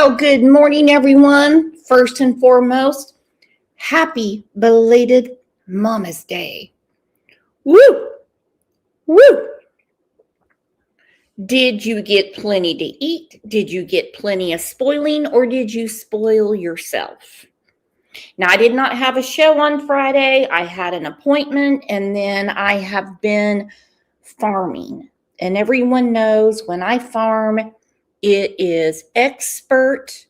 Well, good morning, everyone. First and foremost, happy belated Mama's Day. Woo! Woo! Did you get plenty to eat? Did you get plenty of spoiling, or did you spoil yourself? Now, I did not have a show on Friday. I had an appointment, and then I have been farming. And everyone knows when I farm, it is expert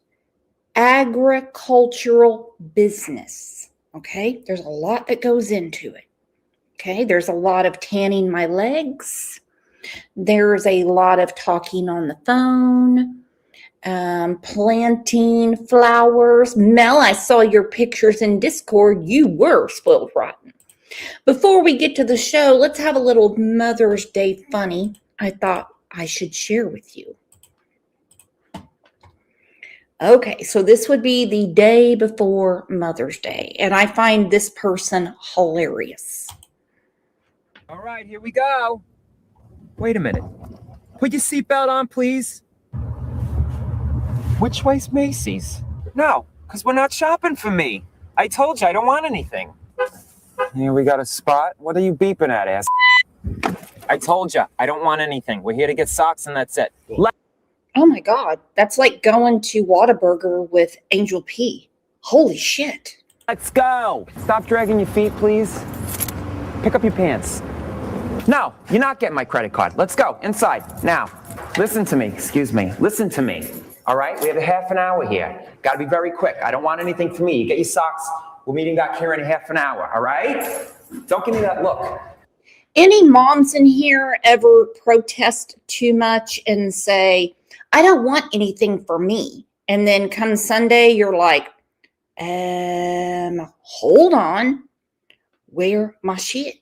agricultural business. Okay, there's a lot that goes into it. Okay, there's a lot of tanning my legs. There's a lot of talking on the phone, planting flowers. Mel, I saw your pictures in Discord. You were spoiled rotten. Before we get to the show, let's have a little Mother's Day funny I thought I should share with you. Okay, so this would be the day before Mother's Day, and I find this person hilarious. All right, here we go. Wait a minute. Put your seatbelt on, please. Which way's Macy's? No, because we're not shopping for me. I told you I don't want anything. Here we got a spot. What are you beeping at, ass? I told you I don't want anything. We're here to get socks and that's it. Oh my God, that's like going to Whataburger with Angel P. Holy shit. Let's go. Stop dragging your feet, please. Pick up your pants. No, you're not getting my credit card. Let's go inside now. Listen to me. Excuse me. Listen to me. All right, we have a half an hour here. Got to be very quick. I don't want anything from me. You get your socks. We're meeting back here in a half an hour. All right? Don't give me that look. Any moms in here ever protest too much and say, I don't want anything for me? And then come Sunday, you're like, hold on. Where my shit?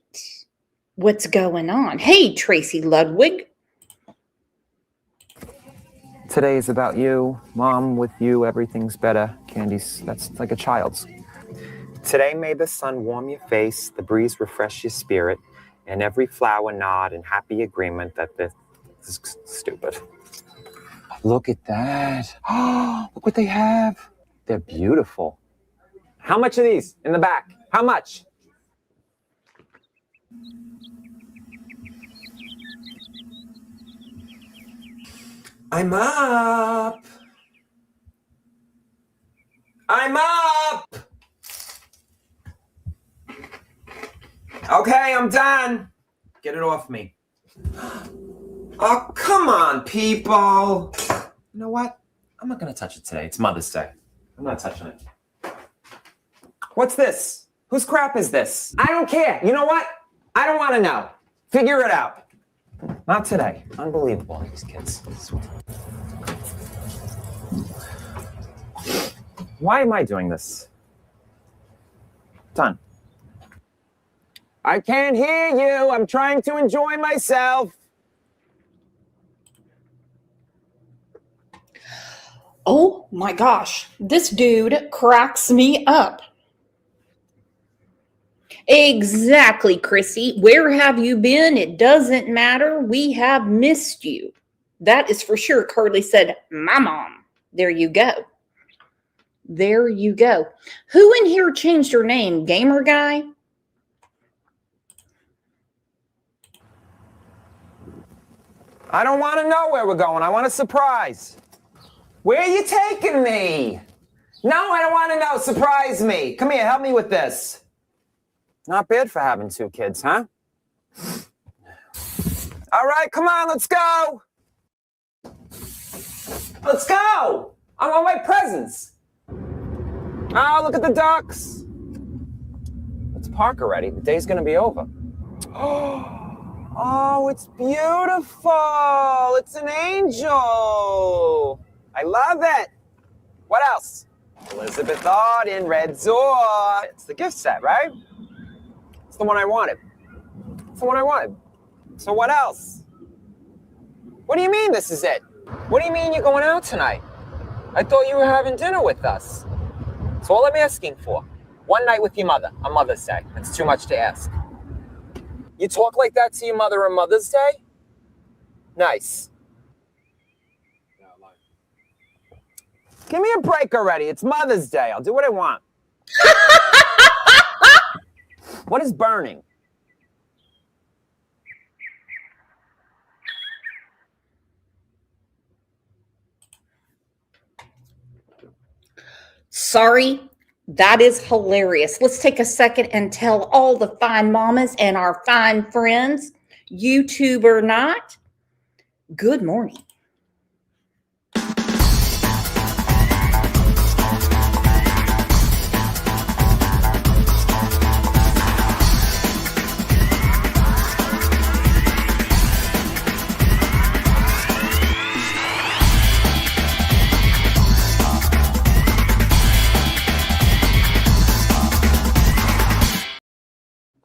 What's going on? Hey, Tracy Ludwig. Today is about you. Mom, with you, everything's better. Candy's, that's like a child's. Today may the sun warm your face, the breeze refresh your spirit, and every flower nod in happy agreement that this is stupid. Look at that. Oh, look what they have. They're beautiful. How much are these in the back? How much? I'm up. I'm up. Okay, I'm done. Get it off me. Oh, come on, people. You know what? I'm not going to touch it today. It's Mother's Day. I'm not touching it. What's this? Whose crap is this? I don't care. You know what? I don't want to know. Figure it out. Not today. Unbelievable, these kids. Why am I doing this? Done. I can't hear you. I'm trying to enjoy myself. Oh my gosh, this dude cracks me up. Exactly, Chrissy. Where have you been? It doesn't matter. We have missed you. That is for sure. Carly said, my mom. There you go. There you go. Who in here changed her name? Gamer Guy? I don't want to know where we're going. I want a surprise. Where are you taking me? No, I don't want to know. Surprise me. Come here, help me with this. Not bad for having two kids, huh? All right, come on, let's go. Let's go. I'm on my presents. Oh, look at the ducks. Let's park already. The day's going to be over. Oh, it's beautiful. It's an angel. I love it. What else? Elizabeth Arden, Red Zor. It's the gift set, right? It's the one I wanted. It's the one I wanted. So what else? What do you mean this is it? What do you mean you're going out tonight? I thought you were having dinner with us. That's all I'm asking for. One night with your mother on Mother's Day. That's too much to ask. You talk like that to your mother on Mother's Day? Nice. Give me a break already. It's Mother's Day. I'll do what I want. What is burning? Sorry, that is hilarious. Let's take a second and tell all the fine mamas and our fine friends, YouTube or not, good morning.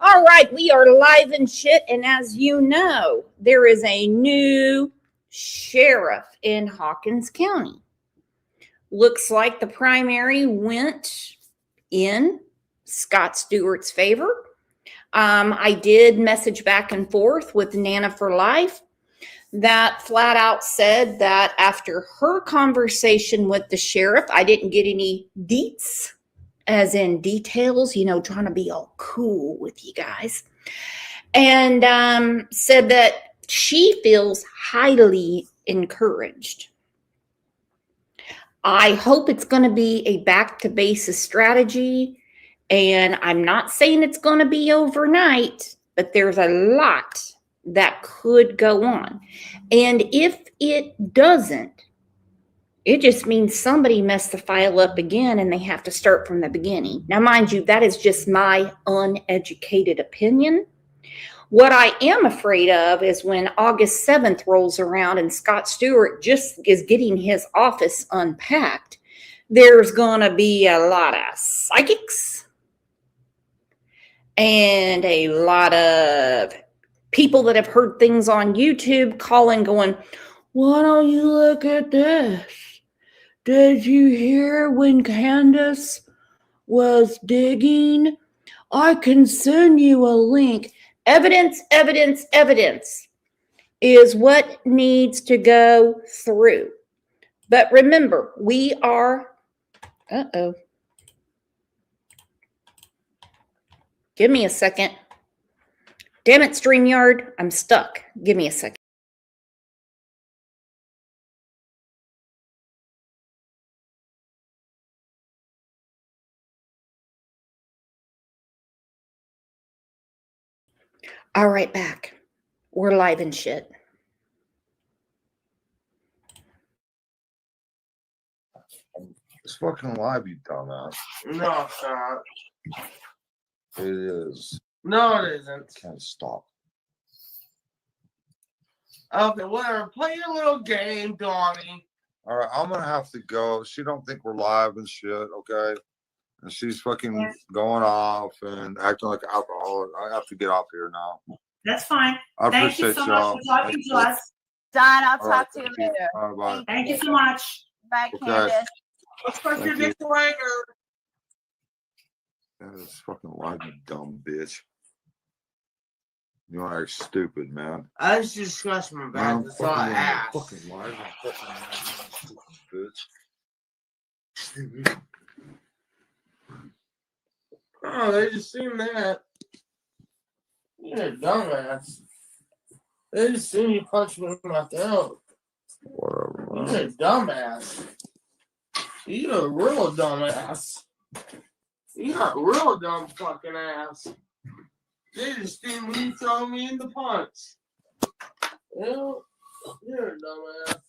All right, we are live and shit, and as you know, there is a new sheriff in Hawkins County. Looks like the primary went in Scott Stewart's favor. I did message back and forth with Nana for Life that flat out said that after her conversation with the sheriff, I didn't get any deets, as in details, you know, trying to be all cool with you guys. And said that she feels highly encouraged. I hope it's going to be a back to basis strategy. And I'm not saying it's going to be overnight, but there's a lot that could go on. And if it doesn't, it just means somebody messed the file up again and they have to start from the beginning. Now, mind you, that is just my uneducated opinion. What I am afraid of is when August 7th rolls around and Scott Stewart just is getting his office unpacked, there's going to be a lot of psychics and a lot of people that have heard things on YouTube calling, going, why don't you look at this? Did you hear when Candace was digging? I can send you a link. Evidence, evidence, evidence is what needs to go through. But remember, we are, give me a second. Damn it, StreamYard, I'm stuck. Give me a second. All right, back. We're live and shit. It's fucking live, you dumbass. No, it's not. It is. No, it isn't. Can't stop. Okay, whatever. Play your little game, Donnie. All right, I'm gonna have to go. She don't think we're live and shit, okay? And she's fucking going off and acting like an alcoholic. I have to get off here now. That's fine. I Thank you appreciate so y'all. much for talking to us. Don, I'll All right, talk to you thank later. All right, bye. Thank you so much. Bye, Okay. Candace. Let's push your Thank you. dick later. That is fucking live, you dumb bitch. You are stupid, man. I just discussed my back. That's all I asked. Fucking live, you fucking bitch. Oh, they just seen that. You're a dumbass. They just seen you punch me in my throat. Whatever, man. You're a dumbass. You're a real dumbass. You got real dumb fucking ass. They just seen when you throw me in the punch. You're a dumbass.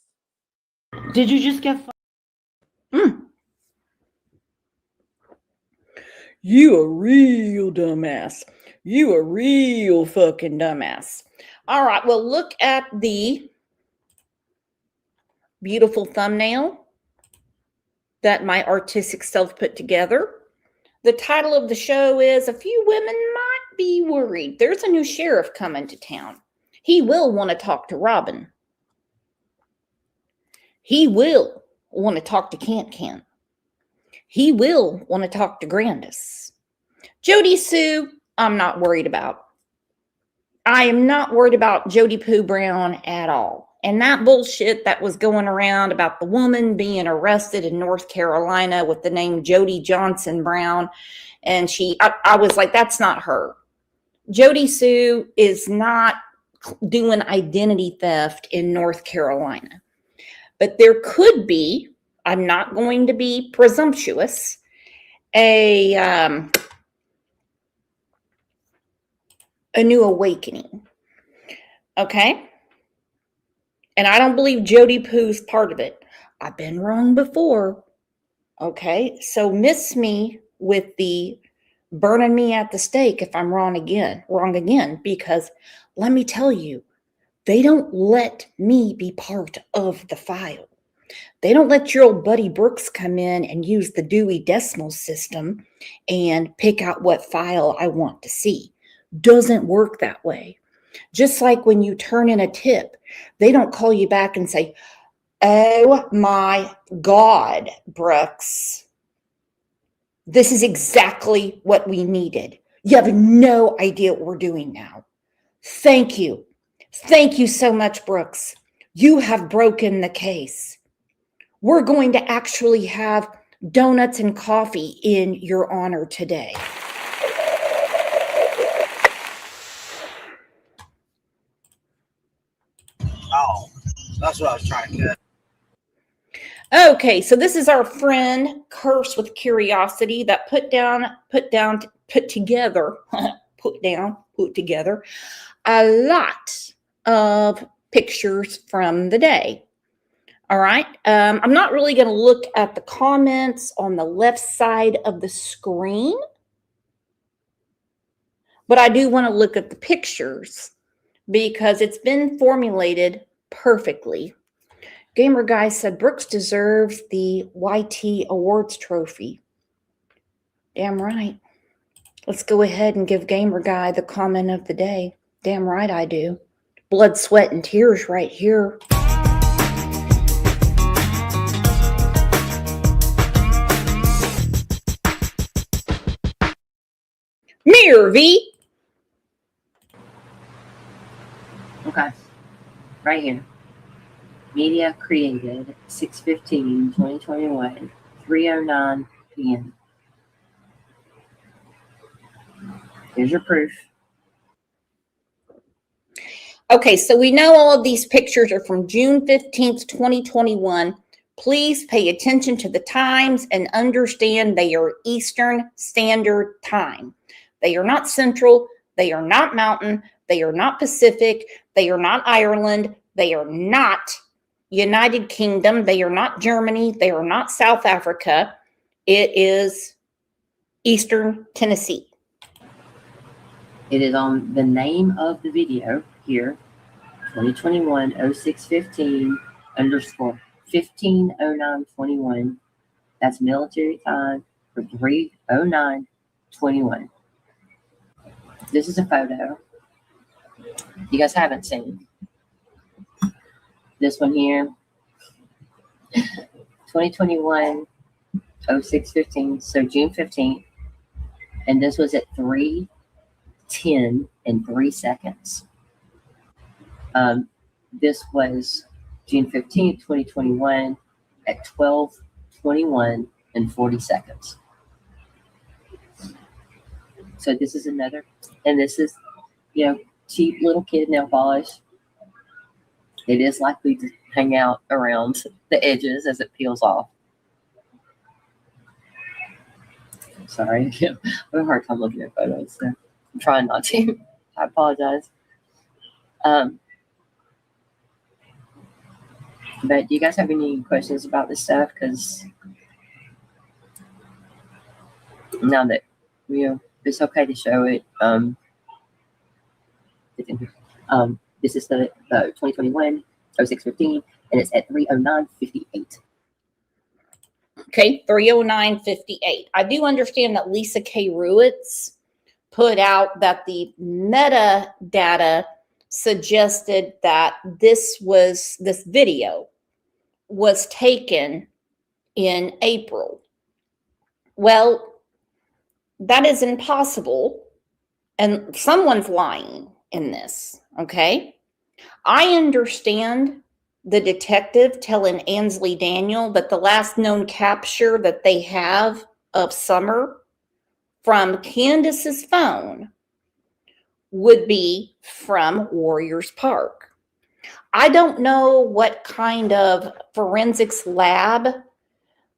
Did you just get You a real dumbass. You a real fucking dumbass. All right, well, look at the beautiful thumbnail that my artistic self put together. The title of the show is A Few Women Might Be Worried. There's a new sheriff coming to town. He will want to talk to Robin. He will want to talk to Kent. He will want to talk to Grandis. Jody Sue, I'm not worried about. I am not worried about Jody Pooh Brown at all. And that bullshit that was going around about the woman being arrested in North Carolina with the name Jody Johnson Brown. And I was like, that's not her. Jody Sue is not doing identity theft in North Carolina. But there could be, I'm not going to be presumptuous, a new awakening. Okay? And I don't believe Jody Poo's part of it. I've been wrong before. Okay? So miss me with the burning me at the stake if I'm wrong again, because let me tell you, they don't let me be part of the file. They don't let your old buddy Brooks come in and use the Dewey Decimal System and pick out what file I want to see. Doesn't work that way. Just like when you turn in a tip, they don't call you back and say, oh my God, Brooks, this is exactly what we needed. You have no idea what we're doing now. Thank you. Thank you so much, Brooks. You have broken the case. We're going to actually have donuts and coffee in your honor today. Oh, that's what I was trying to get. Okay, so this is our friend Curse with Curiosity that put together a lot of pictures from the day. All right. I'm not really going to look at the comments on the left side of the screen, but I do want to look at the pictures because it's been formulated perfectly. Gamer Guy said Brooks deserves the YT Awards trophy. Damn right. Let's go ahead and give Gamer Guy the comment of the day. Damn right I do. Blood, sweat, and tears right here. Mirror V. Okay. Right here. Media created 6/15/2021, 3:09 p.m. Here's your proof. Okay, so we know all of these pictures are from June 15th, 2021. Please pay attention to the times and understand they are Eastern Standard Time. They are not Central. They are not Mountain. They are not Pacific. They are not Ireland. They are not United Kingdom. They are not Germany. They are not South Africa. It is Eastern Tennessee. It is on the name of the video here, 2021-06-15 _ 15:09:21. That's military time for 3:09:21. This is a photo you guys haven't seen. This one here, 2021-06-15, so June 15th, and this was at 3:10 and 3 seconds. This was June 15th, 2021 at 12:21 and 40 seconds. So this is another, and this is, cheap little kid nail polish. It is likely to hang out around the edges as it peels off. Sorry, I have a hard time looking at photos, so I'm trying not to. I apologize. But do you guys have any questions about this stuff? Because now that it's okay to show it. This is the 2021-06-15, and it's at 3:09:58. Okay, 3:09:58. I do understand that Lisa K. Ruitz put out that the metadata suggested that this video was taken in April. Well, that is impossible, and someone's lying in this, okay? I understand the detective telling Ansley Daniel that the last known capture that they have of Summer from Candace's phone would be from Warriors Park. I don't know what kind of forensics lab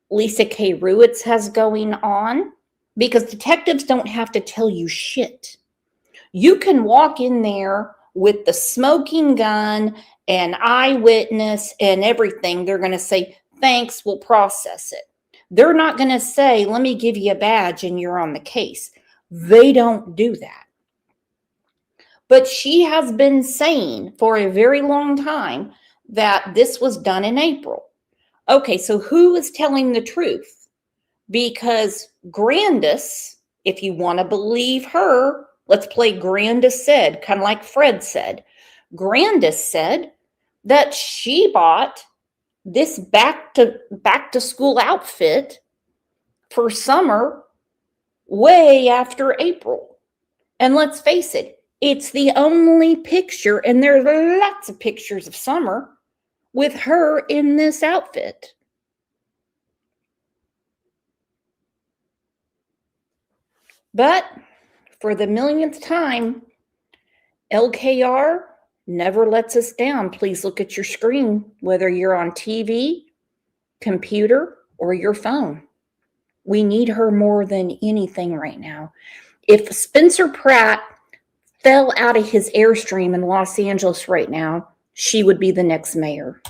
Lisa K. Ruitz has going on, because detectives don't have to tell you shit. You can walk in there with the smoking gun and eyewitness and everything. They're going to say, thanks, we'll process it. They're not going to say, let me give you a badge and you're on the case. They don't do that. But she has been saying for a very long time that this was done in April. Okay, so who is telling the truth? Because Grandis, if you want to believe her, let's play Grandis said, kind of like Fred said. Grandis said that she bought this back to school outfit for Summer way after April. And let's face it, it's the only picture, and there's lots of pictures of Summer with her in this outfit. But for the millionth time, LKR never lets us down. Please look at your screen, whether you're on TV, computer, or your phone. We need her more than anything right now. If Spencer Pratt fell out of his Airstream in Los Angeles right now, she would be the next mayor.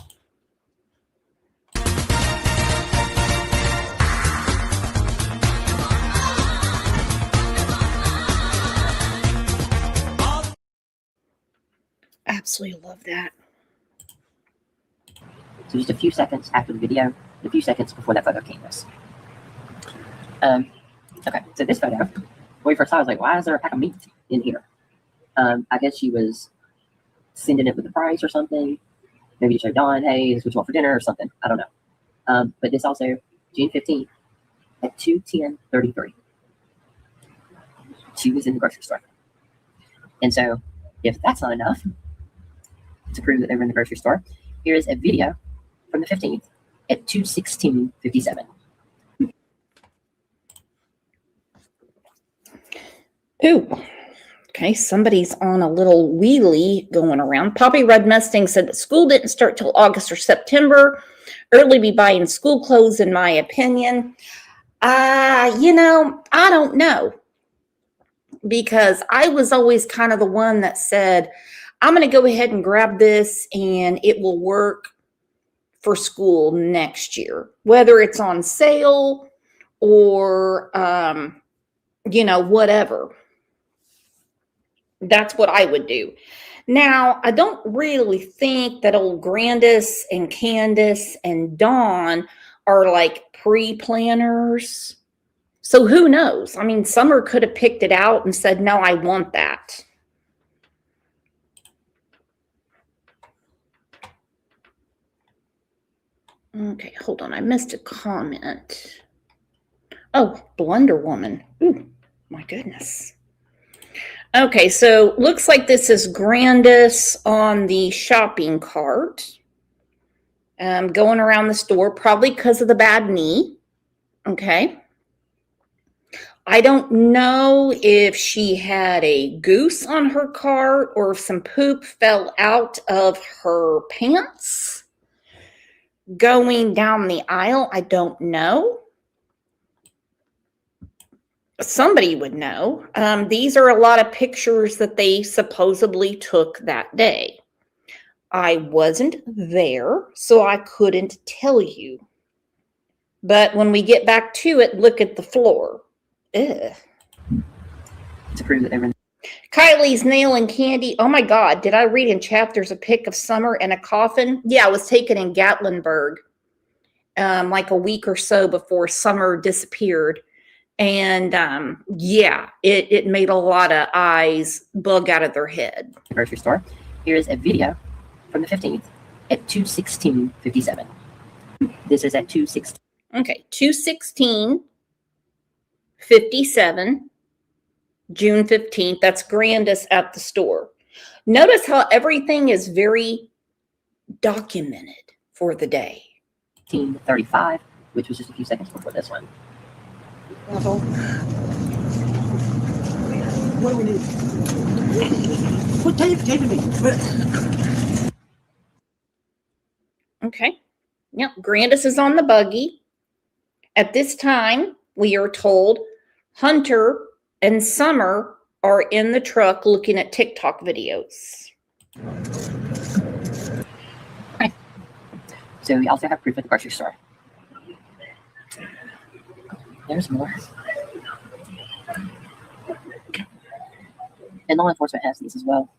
Absolutely love that. So just a few seconds after the video, a few seconds before that photo came to us. Okay, so this photo, when we first saw it, I was like, why is there a pack of meat in here? I guess she was sending it with the price or something. Maybe to show Dawn, hey, this is what you want for dinner or something. I don't know. But this also, June 15th at 2:10:33. She was in the grocery store. And so if that's not enough to prove that they were in the grocery store, here is a video from the 15th at 2:16:57. Ooh. Okay, somebody's on a little wheelie going around. Poppy Red Mustang said that school didn't start till August or September. Early be buying school clothes, in my opinion. I don't know. Because I was always kind of the one that said, I'm going to go ahead and grab this and it will work for school next year. Whether it's on sale or, whatever. That's what I would do. Now, I don't really think that old Grandis and Candace and Dawn are like pre-planners. So who knows? I mean, Summer could have picked it out and said, no, I want that. Okay, hold on. I missed a comment. Oh, Blunder Woman. Ooh, my goodness. Okay, so looks like this is Grandis on the shopping cart. Going around the store, probably because of the bad knee. Okay. I don't know if she had a goose on her cart or if some poop fell out of her pants going down the aisle. I don't know. Somebody would know. These are a lot of pictures that they supposedly took that day. I wasn't there, so I couldn't tell you. But when we get back to it, look at the floor. Ugh. To prove that they were. Kylie's nail and candy. Oh my God. Did I read in chapters a pic of Summer in a coffin? Yeah, it was taken in Gatlinburg like a week or so before Summer disappeared. And yeah, it made a lot of eyes bug out of their head. Grocery store. Here is a video from the 15th at 2:16:57. This is at 2:16. Okay, 2:16:57, June 15th. That's Grandis at the store. Notice how everything is very documented for the day? 15:35, which was just a few seconds before this one. What do we need? Quit taping me. Okay. Yep. Grandis is on the buggy. At this time, we are told Hunter and Summer are in the truck looking at TikTok videos. Okay. So we also have proof at the grocery store. There's more. And law enforcement has these as well.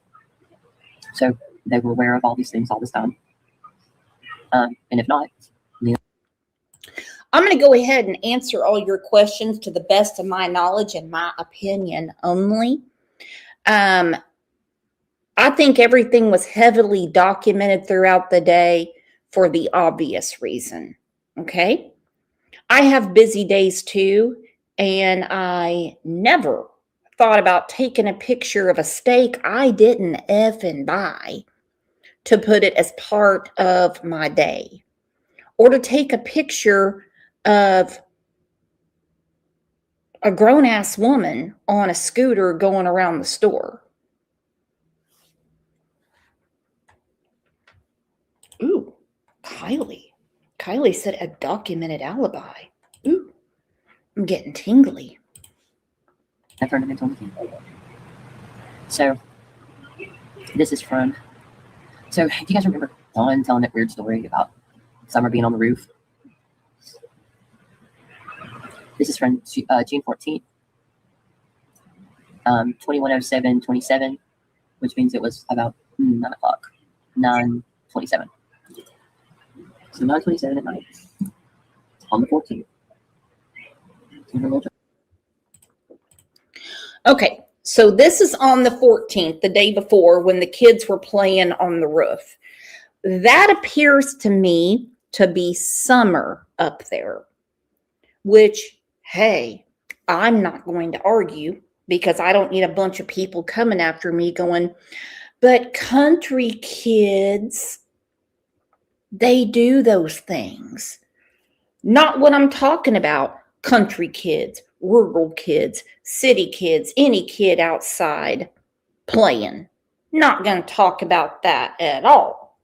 So they were aware of all these things all this time. And if not, I'm going to go ahead and answer all your questions to the best of my knowledge and my opinion only. I think everything was heavily documented throughout the day for the obvious reason. Okay. I have busy days too, and I never thought about taking a picture of a steak I didn't effing buy to put it as part of my day, or to take a picture of a grown-ass woman on a scooter going around the store. Ooh, Kylie. Kylie said a documented alibi. Ooh, I'm getting tingly. I turned them into one. So this is from. So do you guys remember Dawn telling that weird story about Summer being on the roof? This is from June 14th, 21:07:27, which means it was about 9 o'clock, 9:27. So 9:27 at night on the 14th. Okay, so this is on the 14th, the day before, when the kids were playing on the roof. That appears to me to be Summer up there, which, hey, I'm not going to argue, because I don't need a bunch of people coming after me going, but country kids, they do those things. Not what I'm talking about. Country kids, rural kids, city kids, any kid outside playing. Not going to talk about that at all.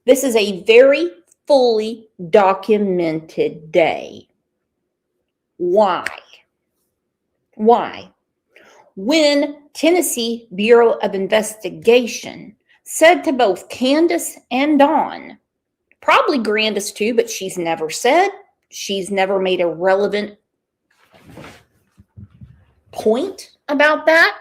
This is a very fully documented day. Why? Why? When Tennessee Bureau of Investigation said to both Candace and Dawn, probably Grandis too, but she's never said, she's never made a relevant point about that.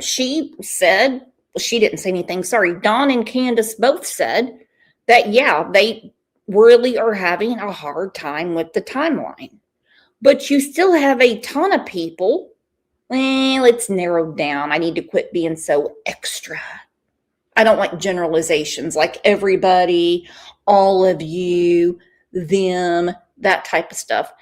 She said, she didn't say anything, sorry, Dawn and Candace both said that, yeah, they really are having a hard time with the timeline. But you still have a ton of people. Let's narrow down. I need to quit being so extra. I don't like generalizations like everybody, all of you, them, that type of stuff.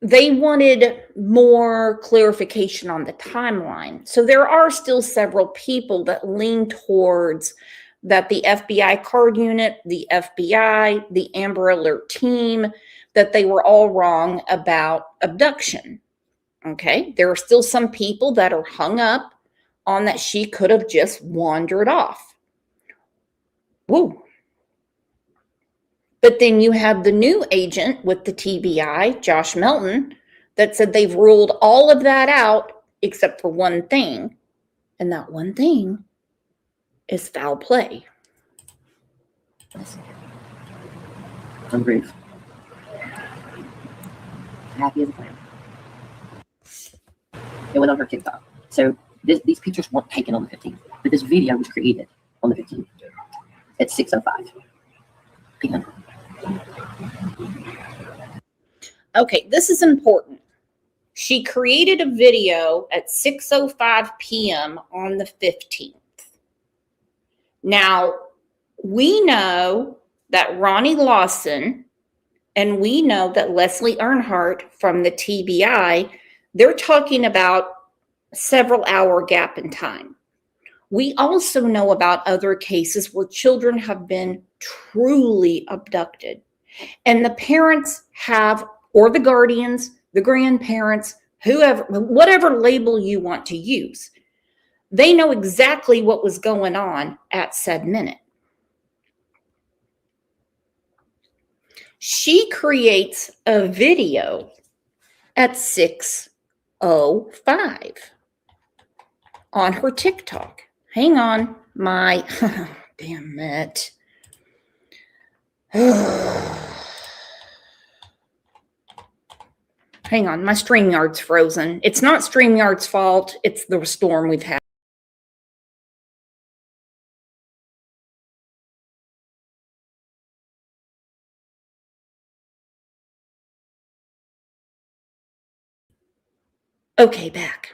They wanted more clarification on the timeline. So there are still several people that lean towards that the FBI card unit, the FBI, the Amber Alert team, that they were all wrong about abduction. Okay, there are still some people that are hung up on that she could have just wandered off. Woo. But then you have the new agent with the TBI, Josh Melton, that said they've ruled all of that out except for one thing. And that one thing is foul play. On the roof. Happy as a clam. It went on her TikTok. So these pictures weren't taken on the 15th, but this video was created on the 15th at 6:05 p.m. Okay, this is important. She created a video at 6:05 p.m. on the 15th. Now, we know that Ronnie Lawson and we know that Leslie Earnhardt from the TBI, they're talking about several hour gap in time. We also know about other cases where children have been truly abducted, and the parents have, or the guardians, the grandparents, whoever, whatever label you want to use, they know exactly what was going on at said minute. She creates a video at 6:05 on her TikTok. Hang on, my damn it. Hang on, my StreamYard's frozen. It's not StreamYard's fault. It's the storm we've had. Okay, back.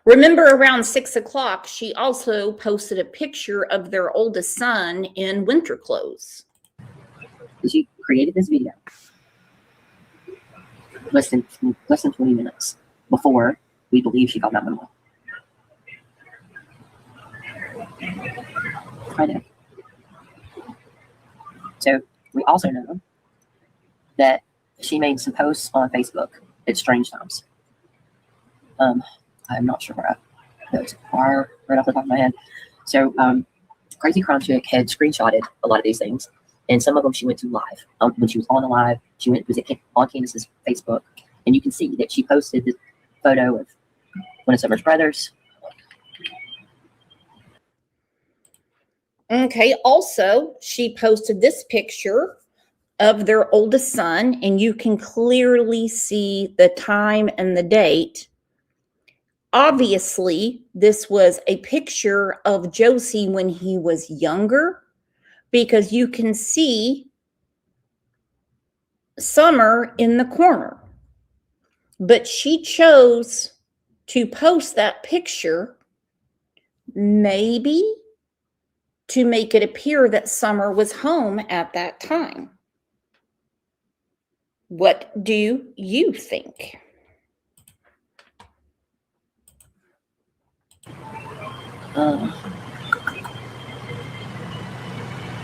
Remember, around 6 o'clock, she also posted a picture of their oldest son in winter clothes. She created this video less than 20 minutes before we believe she called 911. I know. So we also know that she made some posts on Facebook at strange times. I'm not sure where those are right off the top of my head. So Crazy Crime Chick had screenshotted a lot of these things, and some of them she went to live. When she was on the live, she went on Candace's Facebook, and you can see that she posted this photo of one of Summer's brothers. Okay, also, she posted this picture of their oldest son, and you can clearly see the time and the date. Obviously, this was a picture of Josie when he was younger, because you can see Summer in the corner. But she chose to post that picture maybe to make it appear that Summer was home at that time. What do you think? There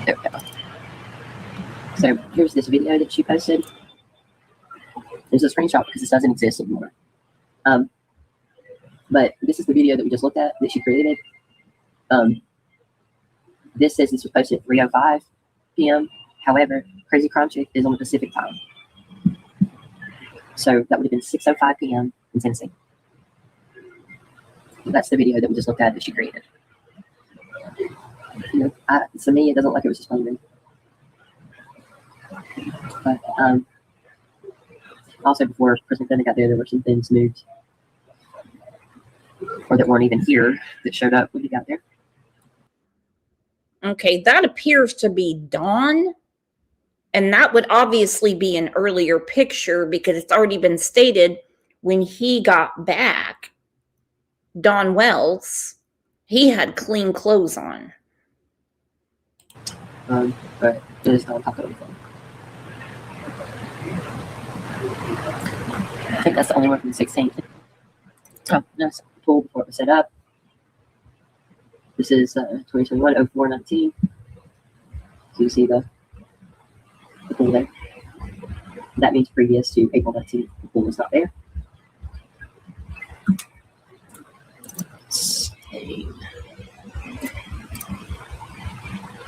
we go. So here's this video that she posted. There's a screenshot because this doesn't exist anymore. But this is the video that we just looked at that she created. This says this was posted at 3:05 p.m. However, Crazy Crime Chick is on the Pacific time. So that would have been 6:05 p.m. in Tennessee. That's the video that we just looked at that she created. You know, to me, it doesn't look like it was just funny. But also, before Christmas Dinner got there were some things moved, or that weren't even here, that showed up when he got there. Okay, that appears to be Dawn. And that would obviously be an earlier picture because it's already been stated when he got back, Don Wells, he had clean clothes on. But it is not Taco anything. I think that's the only one from the 16th. Oh, no, it's pool before it was set up. This is 2021-04-19. So you see the pool there. That means previous to April 19th, the pool was not there.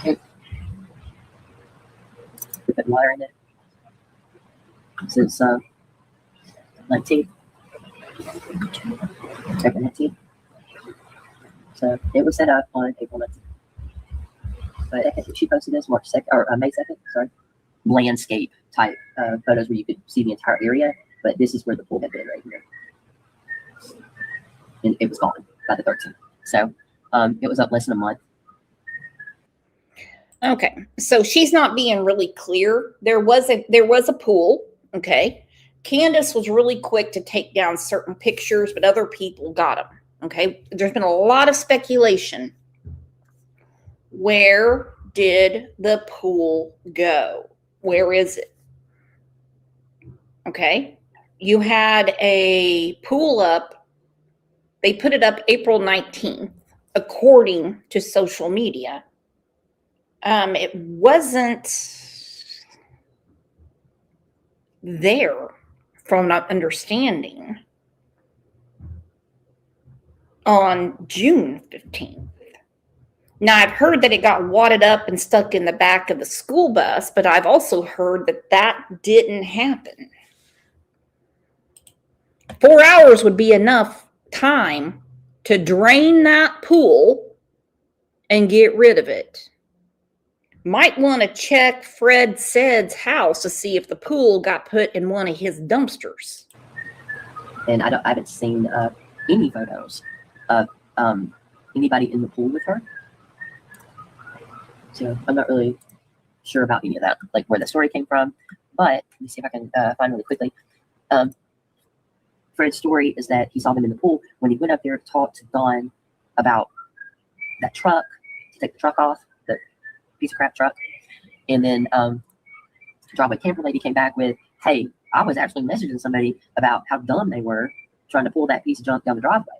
Okay. We put water in it. Since 19th. April 19th. So it was set up on April 19th. But she posted this March 2nd, or May 2nd, sorry. Landscape type photos where you could see the entire area, but this is where the pool had been right here. And it was gone by the 13th. So it was up less than a month. Okay, so she's not being really clear. There was a pool, okay? Candace was really quick to take down certain pictures, but other people got them, okay? There's been a lot of speculation. Where did the pool go? Where is it? Okay, you had a pool up. They put it up April 19th, according to social media. It wasn't there, from not understanding, on June 15th. Now, I've heard that it got wadded up and stuck in the back of the school bus, but I've also heard that that didn't happen. 4 hours would be enough time to drain that pool and get rid of it. Might want to check Fred Said's house to see if the pool got put in one of his dumpsters. And I haven't seen any photos of anybody in the pool with her. So I'm not really sure about any of that, like where the story came from. But let me see if I can find really quickly. Fred's story is that he saw them in the pool when he went up there to talk to Dawn about that truck, to take the truck off, the piece of crap truck. And then driveway camper lady came back with, hey, I was actually messaging somebody about how dumb they were trying to pull that piece of junk down the driveway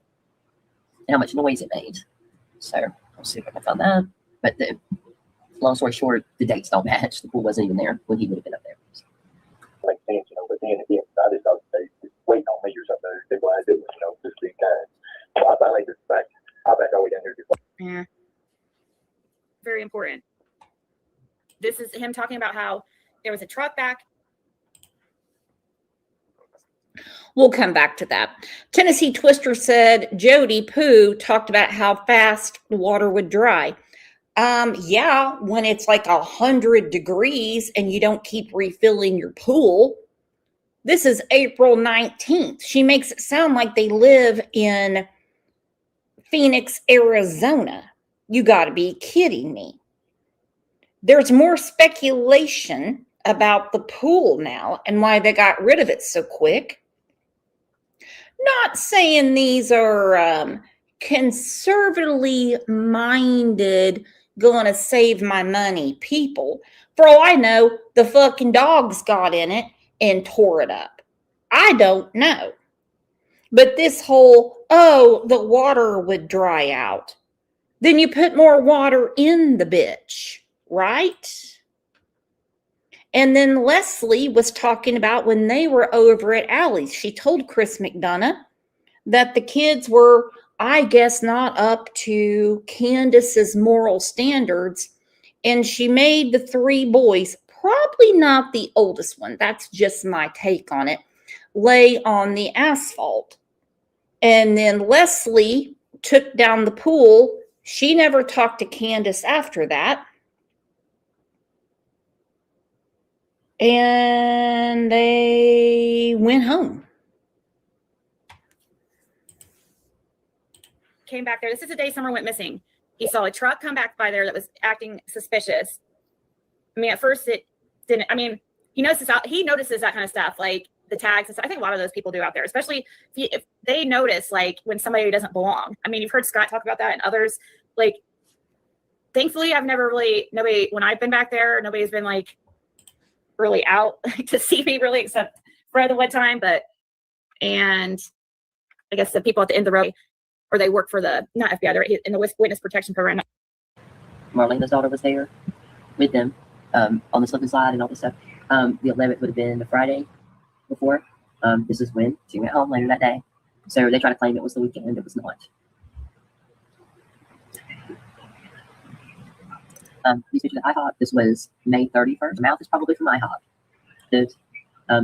and how much noise it made. So I'll see if I can find that. But long story short, the dates don't match. The pool wasn't even there when he would have been up there. Like saying, but then again, I just thought they just waiting on me or something. They were like, just being kind. So I finally just back. I back all the way down here. Yeah. Very important. This is him talking about how there was a truck back. We'll come back to that. Tennessee Twister said Jody Pooh talked about how fast the water would dry. Yeah, when it's like 100 degrees and you don't keep refilling your pool. This is April 19th. She makes it sound like they live in Phoenix, Arizona. You got to be kidding me. There's more speculation about the pool now and why they got rid of it so quick. Not saying these are conservatively minded, going to save my money people. For all I know, the fucking dogs got in it and tore it up. I don't know. But this whole, oh, the water would dry out. Then you put more water in the bitch, right? And then Leslie was talking about when they were over at Allie's. She told Chris McDonough that the kids were, I guess, not up to Candace's moral standards. And she made the 3 boys, probably not the oldest one, that's just my take on it, lay on the asphalt. And then Leslie took down the pool. She never talked to Candace after that. And they went home. Came back there. This is the day Summer went missing. He saw a truck come back by there that was acting suspicious. I mean, at first it didn't. I mean, he notices that kind of stuff, like the tags and stuff. I think a lot of those people do out there, especially if they notice, like, when somebody doesn't belong. I mean, you've heard Scott talk about that and others. Like, thankfully, I've never really, nobody, when I've been back there, nobody's been like really out to see me really, except Fred the one time. And I guess the people at the end of the road, or they work for the, not FBI, they're in the witness protection program. Marlena's daughter was there with them on the slip and slide and all this stuff. The 11th would have been the Friday before. This is when she went home later that day. So they try to claim it was the weekend. It was not. These pictures at IHOP, this was May 31st. The mouth is probably from IHOP.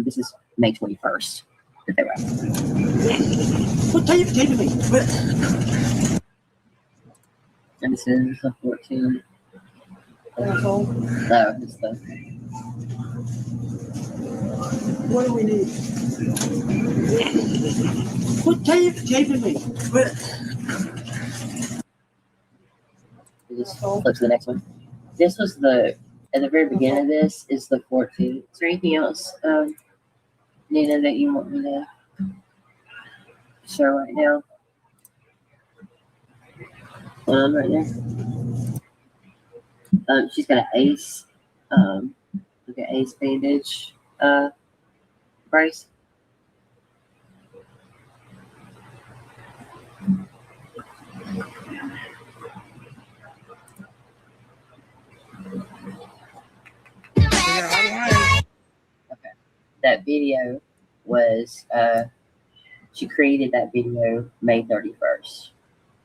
This is May 21st that they were out. What tape to me? And this is the 14th. No, it's the. What do we need? What tape to me? Just flip to the next one. This was at the very beginning of this is the 14th. Is there anything else, Nina, that you want me to show right now? Right there. She's got an ace, like an ace bandage, brace. video was she created that video May 31st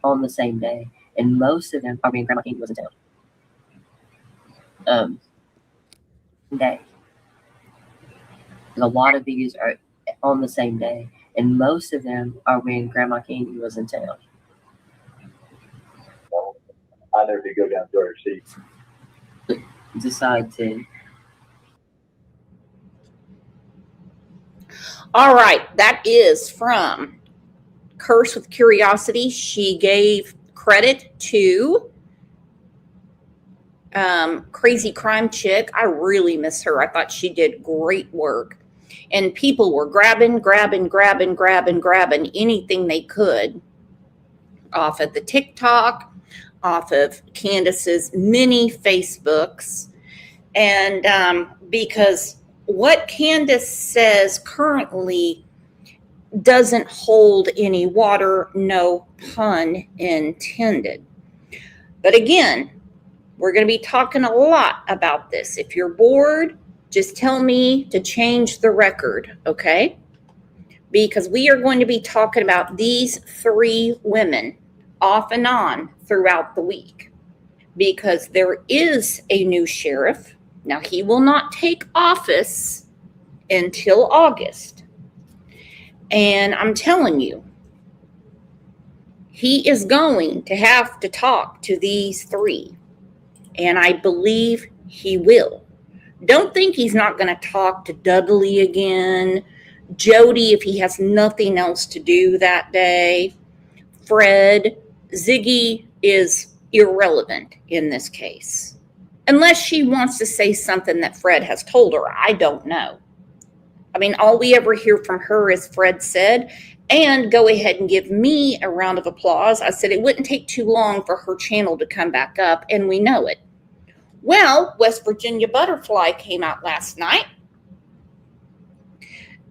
on the same day, and most of them, I mean, Grandma King was in town. Day. A lot of videos are on the same day, and most of them are when Grandma King was in town. So I never did go down to her seat. Decide to. All right, that is from Curse with Curiosity. She gave credit to Crazy Crime Chick. I really miss her. I thought she did great work. And people were grabbing anything they could off of the TikTok, off of Candace's many Facebooks. And because what Candace says currently doesn't hold any water, no pun intended. But again, we're going to be talking a lot about this. If you're bored, just tell me to change the record, okay? Because we are going to be talking about these three women off and on throughout the week. Because there is a new sheriff. Now, he will not take office until August. And I'm telling you, he is going to have to talk to these three. And I believe he will. Don't think he's not going to talk to Dudley again, Jody if he has nothing else to do that day, Fred. Ziggy is irrelevant in this case. Unless she wants to say something that Fred has told her. I don't know. I mean, all we ever hear from her is Fred said, and go ahead and give me a round of applause. I said it wouldn't take too long for her channel to come back up, and we know it. Well, West Virginia Butterfly came out last night,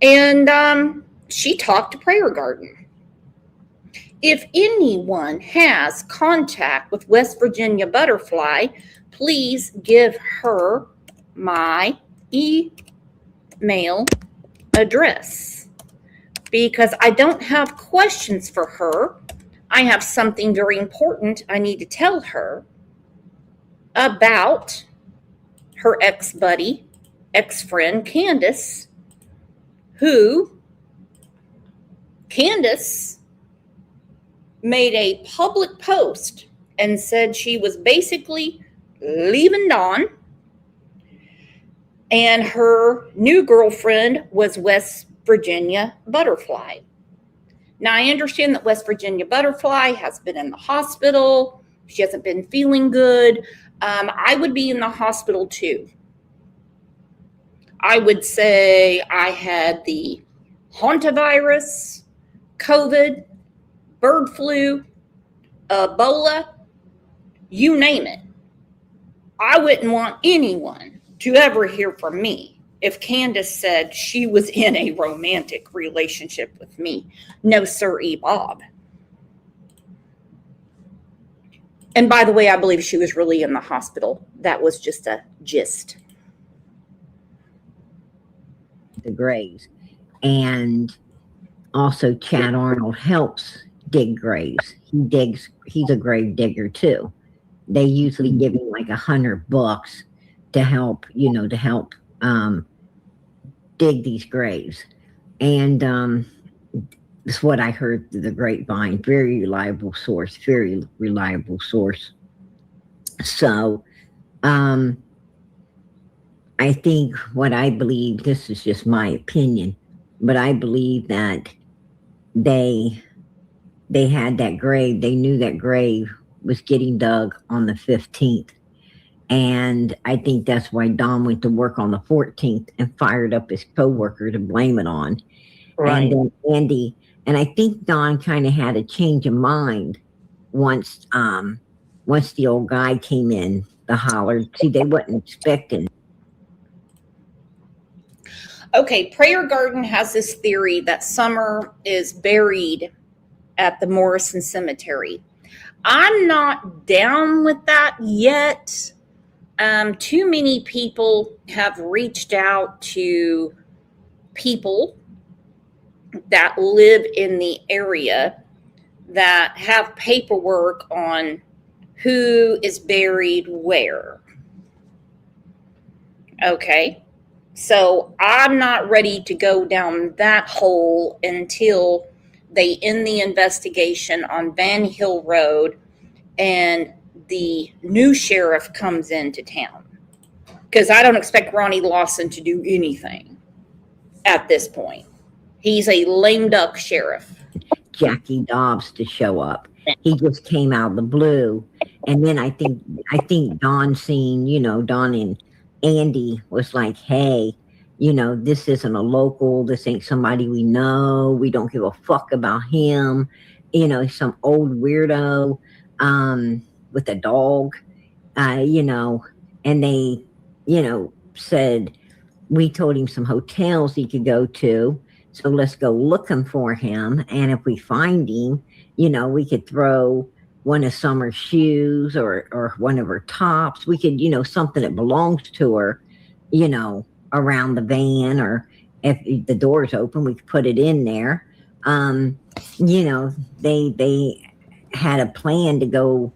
and she talked to Prayer Garden. If anyone has contact with West Virginia Butterfly, please give her my email address, because I don't have questions for her. I have something very important I need to tell her about her ex-buddy, ex-friend, Candace, who Candace made a public post and said she was basically leaving Dawn, and her new girlfriend was West Virginia Butterfly. Now, I understand that West Virginia Butterfly has been in the hospital. She hasn't been feeling good. I would be in the hospital too. I would say I had the hantavirus, COVID, bird flu, Ebola, you name it. I wouldn't want anyone to ever hear from me if Candace said she was in a romantic relationship with me. No, sir, Bob. And by the way, I believe she was really in the hospital. That was just a gist. The graves. And also Chad Arnold helps dig graves. He's a grave digger too. They usually give him like $100 to help, dig these graves. And that's what I heard through the grapevine. Very reliable source. So I think what I believe, this is just my opinion, but I believe that they had that grave. They knew that grave was getting dug on the 15th. And I think that's why Don went to work on the 14th and fired up his coworker to blame it on. Right. And then Andy, and I think Don kind of had a change of mind once the old guy came in the holler. See, they wasn't expecting. Okay, Prayer Garden has this theory that Summer is buried at the Morrison Cemetery. I'm not down with that yet. Too many people have reached out to people that live in the area that have paperwork on who is buried where. Okay. So I'm not ready to go down that hole until they end the investigation on Van Hill Road and the new sheriff comes into town. Because I don't expect Ronnie Lawson to do anything at this point. He's a lame duck sheriff. Jackie Dobbs to show up. He just came out of the blue. And then I think Don seen, Don and Andy was like, hey, this isn't a local. This ain't somebody we know. We don't give a fuck about him. Some old weirdo with a dog, and they, said, we told him some hotels he could go to. So let's go looking for him. And if we find him, we could throw one of Summer's shoes or one of her tops. We could, something that belongs to her, around the van, or if the door's open, we could put it in there. They had a plan to go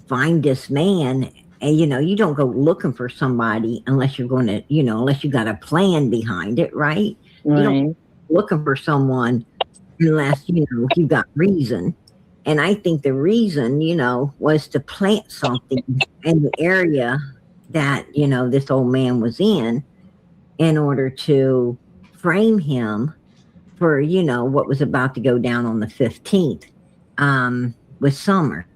find this man. And, you don't go looking for somebody unless you're going to, unless you got a plan behind it, right? Right. You don't looking for someone unless, you got reason. And I think the reason, was to plant something in the area that, this old man was in order to frame him for, what was about to go down on the 15th with Summer.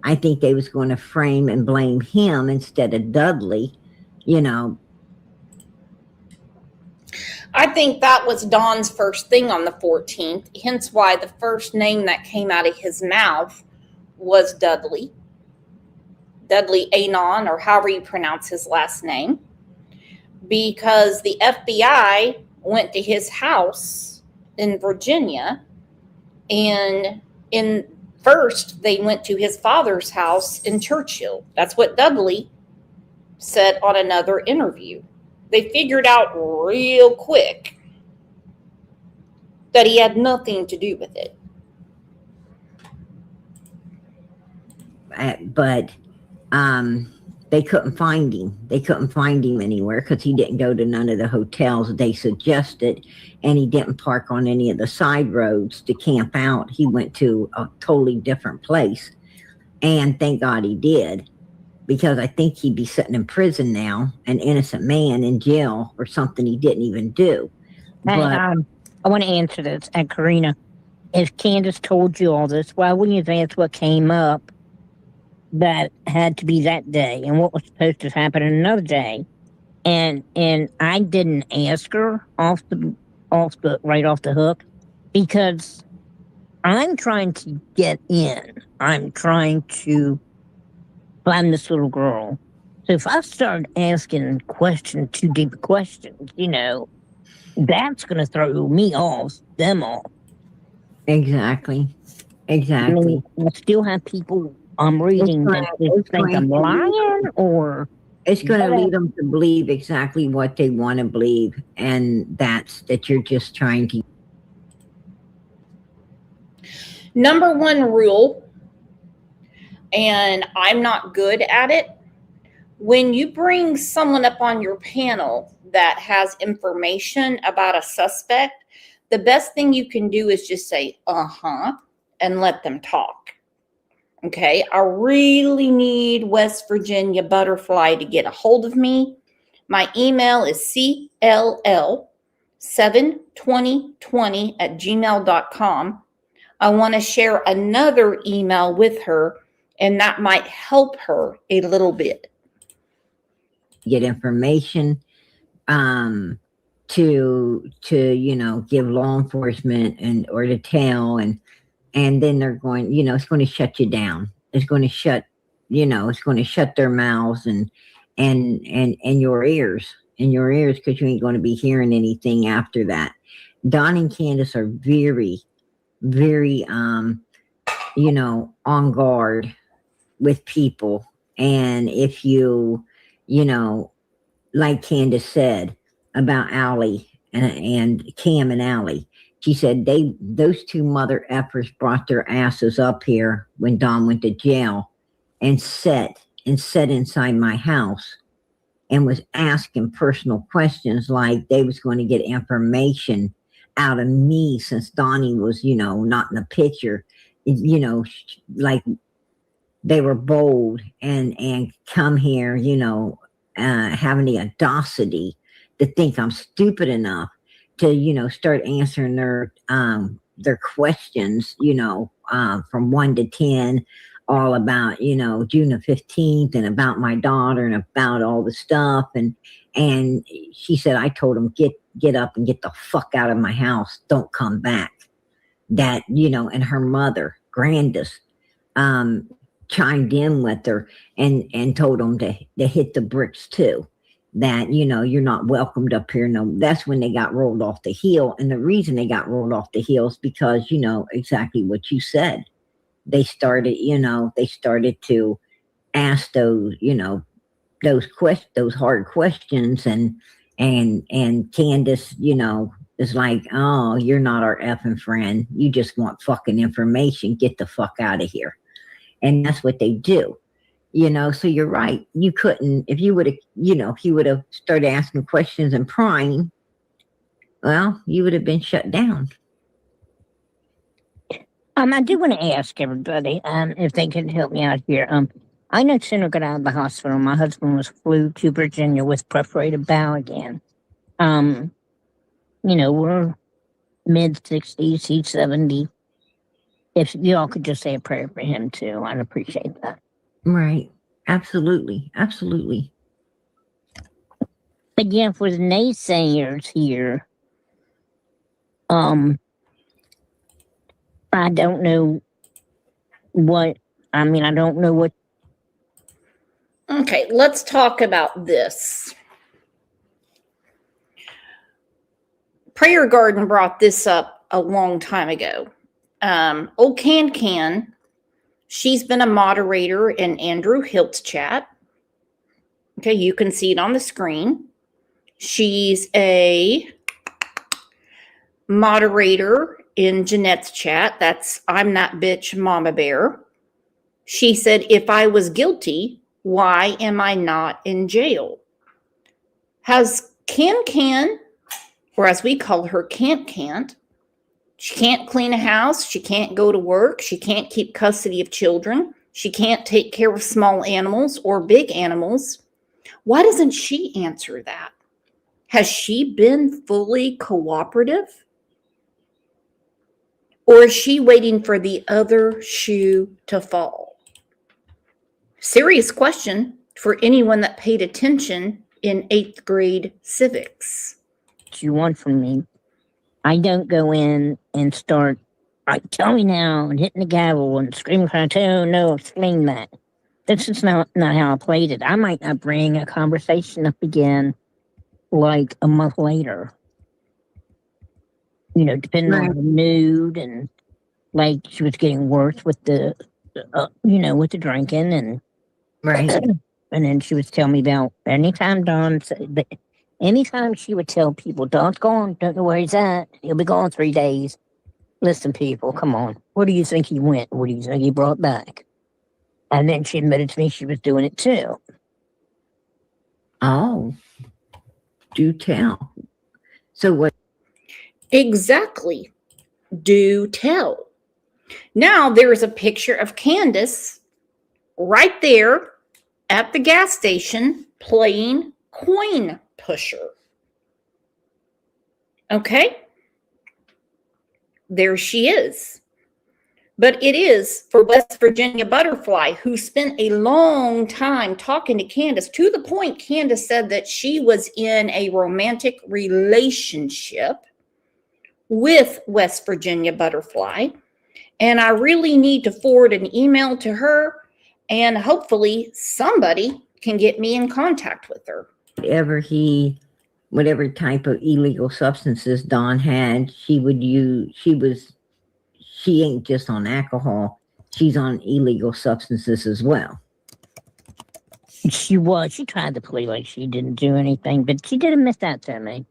I think they was going to frame and blame him instead of Dudley, I think that was Don's first thing on the 14th, hence why the first name that came out of his mouth was Dudley Anon, or however you pronounce his last name, because the FBI went to his house in Virginia, and first they went to his father's house in Churchill. That's what Dudley said on another interview. They figured out real quick that he had nothing to do with it. But they couldn't find him. They couldn't find him anywhere because he didn't go to none of the hotels they suggested, and he didn't park on any of the side roads to camp out. He went to a totally different place, and thank God he did, because I think he'd be sitting in prison now, an innocent man in jail for something he didn't even do. Hey, But I want to answer this. And Karina, if Candace told you all this, why wouldn't you think it's what came up that had to be that day and what was supposed to happen another day? And I didn't ask her right off the hook, because I'm trying to get in. I'm trying to find this little girl. So if I start asking too deep questions, that's going to throw me off, them off. exactly. I mean, I still have people I'm reading that just think I'm lying, or it's going to lead them to believe exactly what they want to believe, and that's that you're just trying to. Number one rule, and I'm not good at it, when you bring someone up on your panel that has information about a suspect, the best thing you can do is just say, and let them talk. Okay, I really need West Virginia Butterfly to get a hold of me. My email is cll72020@gmail.com. I want to share another email with her, and that might help her a little bit. Get information to give law enforcement or to tell, and then they're going, it's going to shut you down. It's going to shut their mouths and your ears, because you ain't going to be hearing anything after that. Don and Candace are very, very, on guard with people. And if you, like Candace said about Allie and Cam and Allie. She said those two mother effers brought their asses up here when Don went to jail and sat inside my house and was asking personal questions like they was going to get information out of me since Donnie was, not in the picture, like they were bold and come here, having the audacity to think I'm stupid enough to, start answering their questions, from 1 to 10, all about, June the 15th and about my daughter and about all the stuff. And she said, I told him, get up and get the fuck out of my house. Don't come back. That, and her mother, Grandis, chimed in with her and told them to hit the bricks too. That, you're not welcomed up here. No, that's when they got rolled off the hill. And the reason they got rolled off the hill is because, exactly what you said. They started to ask those, those hard questions and Candace, is like, oh, you're not our effing friend. You just want fucking information. Get the fuck out of here. And that's what they do. So you're right. You couldn't, if you would have, if you would have started asking questions and prying, well, you would have been shut down. I do want to ask everybody, if they can help me out here. I no sooner got out of the hospital, my husband was flew to Virginia with perforated bowel again. We're mid-60s, he's 70. If you all could just say a prayer for him too, I'd appreciate that. Right. Absolutely. Absolutely. Again, for the naysayers here, I don't know what. Okay, let's talk about this. Prayer Garden brought this up a long time ago. Old Can, she's been a moderator in Andrew Hilt's chat. Okay, you can see it on the screen. She's a moderator in Jeanette's chat. That's I'm That Bitch Mama Bear. She said, if I was guilty, why am I not in jail? Has Can, or as we call her, Can't, she can't clean a house, she can't go to work, she can't keep custody of children, she can't take care of small animals or big animals. Why doesn't she answer that? Has she been fully cooperative? Or is she waiting for the other shoe to fall? Serious question for anyone that paid attention in 8th grade civics. What you want from me? I don't go in and start, like, tell me now, and hitting the gavel and screaming, oh, no, explain that. That's just not how I played it. I might not bring a conversation up again like a month later. Depending on the mood, and like she was getting worse with the, with the drinking, and right. And then she would tell me about anytime she would tell people, Don's gone, don't know where he's at. He'll be gone 3 days. Listen, people, come on. Where do you think he went? What do you think he brought back? And then she admitted to me she was doing it too. Oh, do tell. So what? Exactly. Do tell. Now there's a picture of Candace right there at the gas station playing coin pusher. Okay? There she is. But it is for West Virginia Butterfly, who spent a long time talking to Candace, to the point Candace said that she was in a romantic relationship with West Virginia Butterfly. And I really need to forward an email to her, and hopefully somebody can get me in contact with her. Whatever type of illegal substances Dawn had, she would use. She ain't just on alcohol. She's on illegal substances as well. She tried to play like she didn't do anything, but she did admit that to me.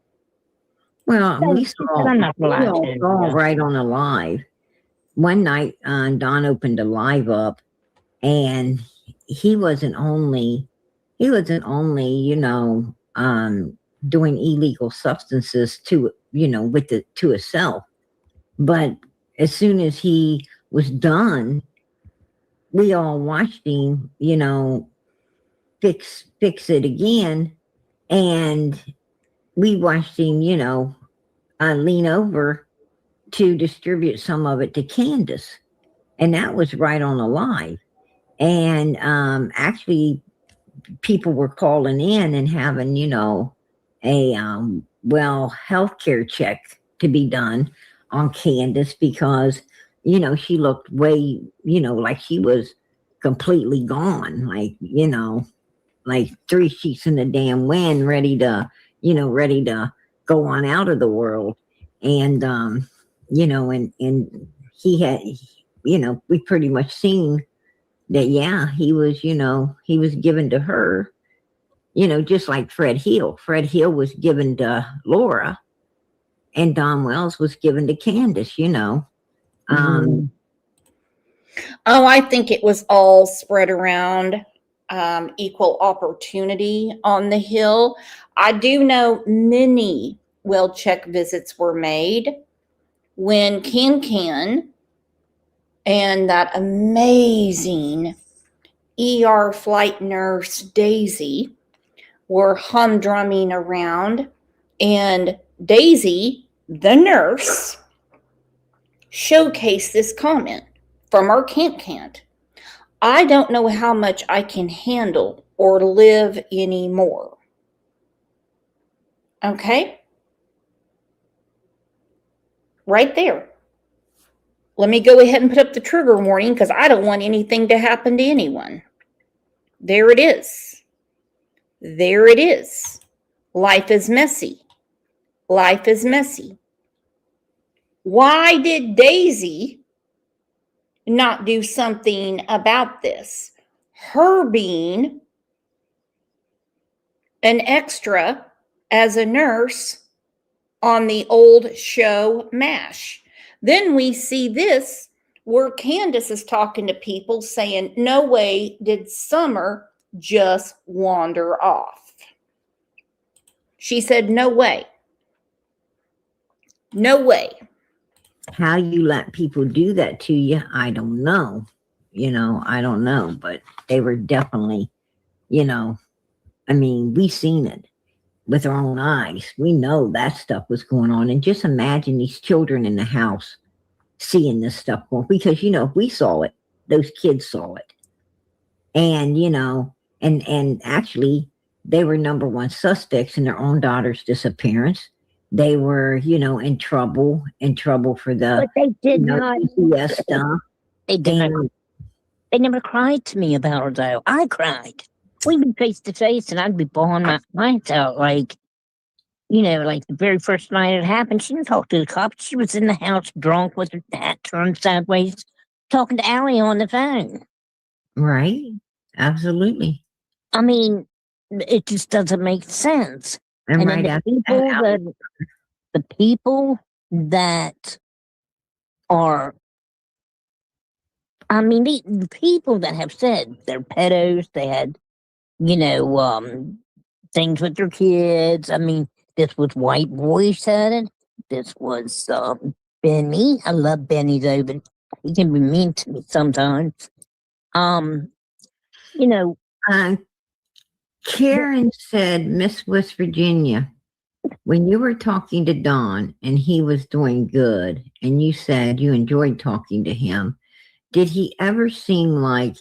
Well, So we she said, saw, I'm not we allowed all to. saw right on the live. One night, Don opened the live up, and he wasn't only, you know, doing illegal substances to, you know, to himself, but as soon as he was done, we all watched him, you know, fix it again, and we watched him, you know, lean over to distribute some of it to Candace, and that was right on the live. And actually, people were calling in and having, you know, a healthcare check to be done on Candace because, you know, she looked way, you know, like she was completely gone, like, you know, like 3 sheets in the damn wind, ready to, you know, ready to go on out of the world. And you know, and he had, you know, we pretty much seen that, yeah, he was, you know, he was given to her, you know, just like Fred Hill. Fred Hill was given to Laura, and Don Wells was given to Candace, you know. Oh, I think it was all spread around, equal opportunity on the Hill. I do know many well check visits were made when Can and that amazing ER flight nurse Daisy were humdrumming around, and Daisy, the nurse, showcased this comment from our Can't. I don't know how much I can handle or live anymore. Okay? Right there. Let me go ahead and put up the trigger warning because I don't want anything to happen to anyone. There it is. There it is. Life is messy. Life is messy. Why did Daisy not do something about this? Her being an extra as a nurse on the old show MASH. Then we see this where Candace is talking to people saying, no way did Summer just wander off. She said, no way. No way. How you let people do that to you, I don't know. You know, I don't know, but they were definitely, you know, I mean, we seen it with our own eyes. We know that stuff was going on. And just imagine these children in the house seeing this stuff going, because, you know, if we saw it, those kids saw it. And, you know, and actually they were number one suspects in their own daughter's disappearance. They were, you know, in trouble for the, But they did you know, not. CPS stuff. They did not. They never cried to me about her, though. I cried. We'd be face to face, and I'd be bawling my eyes out. Like, you know, like the very first night it happened, she didn't talk to the cops. She was in the house drunk with her hat turned sideways, talking to Allie on the phone. Right. Absolutely. I mean, it just doesn't make sense. And And right then after the people that are, I mean, the people that have said they're pedos, they had, you know, things with their kids. I mean, this was White Boy said it. This was Benny. I love Benny though, but he can be mean to me sometimes. You know, Karen said, Miss West Virginia, when you were talking to Don and he was doing good, and you said you enjoyed talking to him, did he ever seem like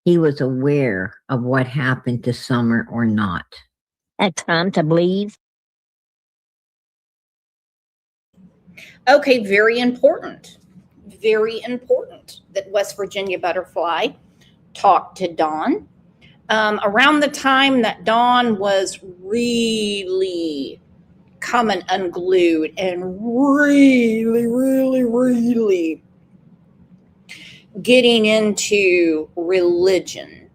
he was aware of what happened to Summer or not? at times I believe. Okay, very important. Very important that West Virginia Butterfly talked to Dawn. Around the time that Dawn was really coming unglued and really getting into religion.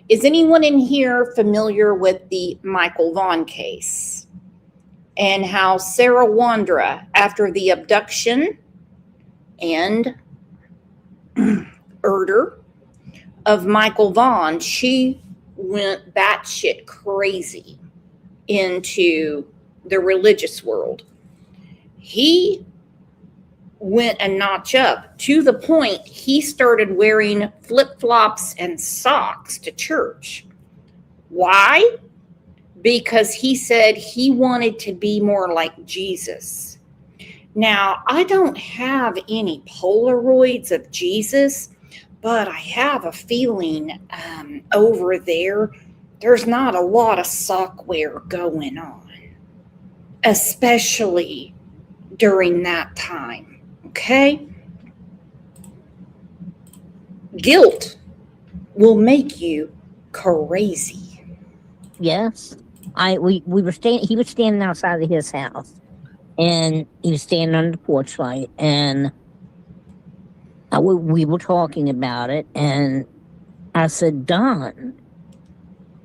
Is anyone in here familiar with the Michael Vaughn case? and how Sarah Wandra, after the abduction and murder of Michael Vaughn, she went batshit crazy into the religious world. He went a notch up to the point he started wearing flip-flops and socks to church. Why? Because he said he wanted to be more like Jesus. Now, I don't have any Polaroids of Jesus, but I have a feeling over there's not a lot of sock wear going on, especially during that time, okay? Guilt will make you crazy. Yes. We were standing, he was standing outside of his house, and he was standing under the porch light, and we were talking about it, and I said, Don,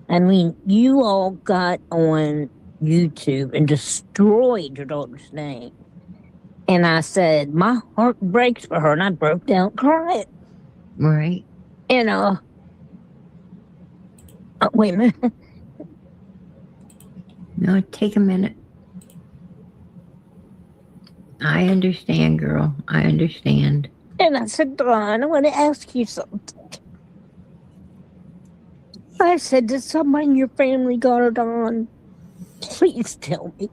I mean, you all got on YouTube and destroyed your daughter's name. And I said, my heart breaks for her, and I broke down crying. Right. And wait a minute. No, take a minute. I understand, girl. I understand. And I said, Don, I want to ask you something. I said, did somebody in your family got it on? Please tell me.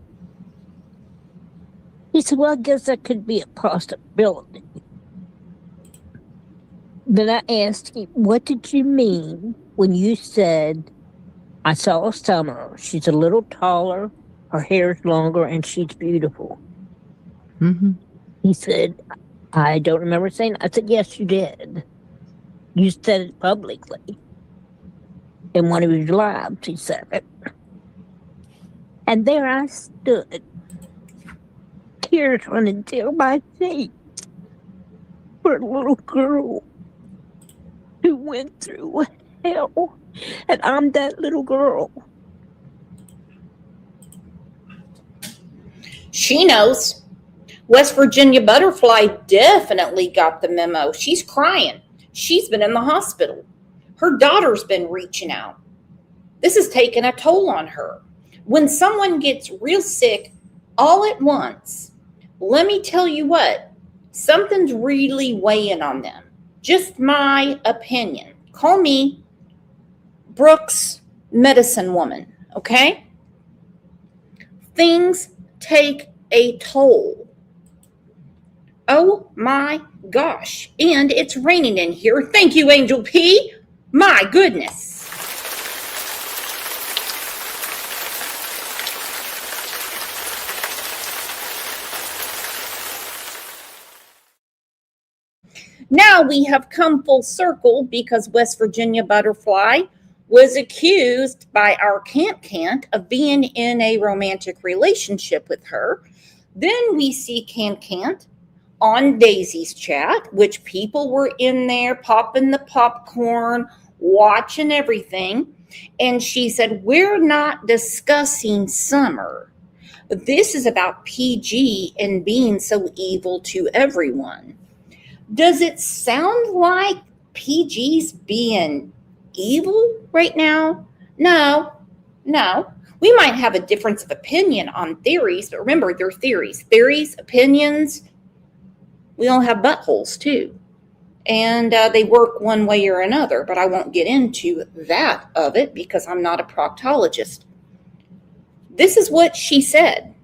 He said, well, I guess that could be a possibility. Then I asked him, what did you mean when you said, I saw Summer, she's a little taller, her hair's longer, and she's beautiful? Mm-hmm. He said, I don't remember saying that. I said, yes, you did. You said it publicly. In one of his lives, he said it. And there I stood, tears running down my face for a little girl who went through hell. And I'm that little girl. She knows. West Virginia Butterfly definitely got the memo. She's crying. She's been in the hospital. Her daughter's been reaching out. This has taken a toll on her. When someone gets real sick all at once, let me tell you what, something's really weighing on them. Just my opinion. Call me Brooks Medicine Woman, okay? Things take a toll. Oh my gosh. And it's raining in here. Thank you, Angel P. My goodness. Now we have come full circle because West Virginia Butterfly was accused by our Cant of being in a romantic relationship with her. Then we see Cant on Daisy's chat, which people were in there popping the popcorn, watching everything. And she said, we're not discussing Summer. This is about PG and being so evil to everyone. Does it sound like PG's being evil right now? No. We might have a difference of opinion on theories, but remember, they're theories. Theories, opinions, we all have buttholes too. And they work one way or another, but I won't get into that of it because I'm not a proctologist. This is what she said.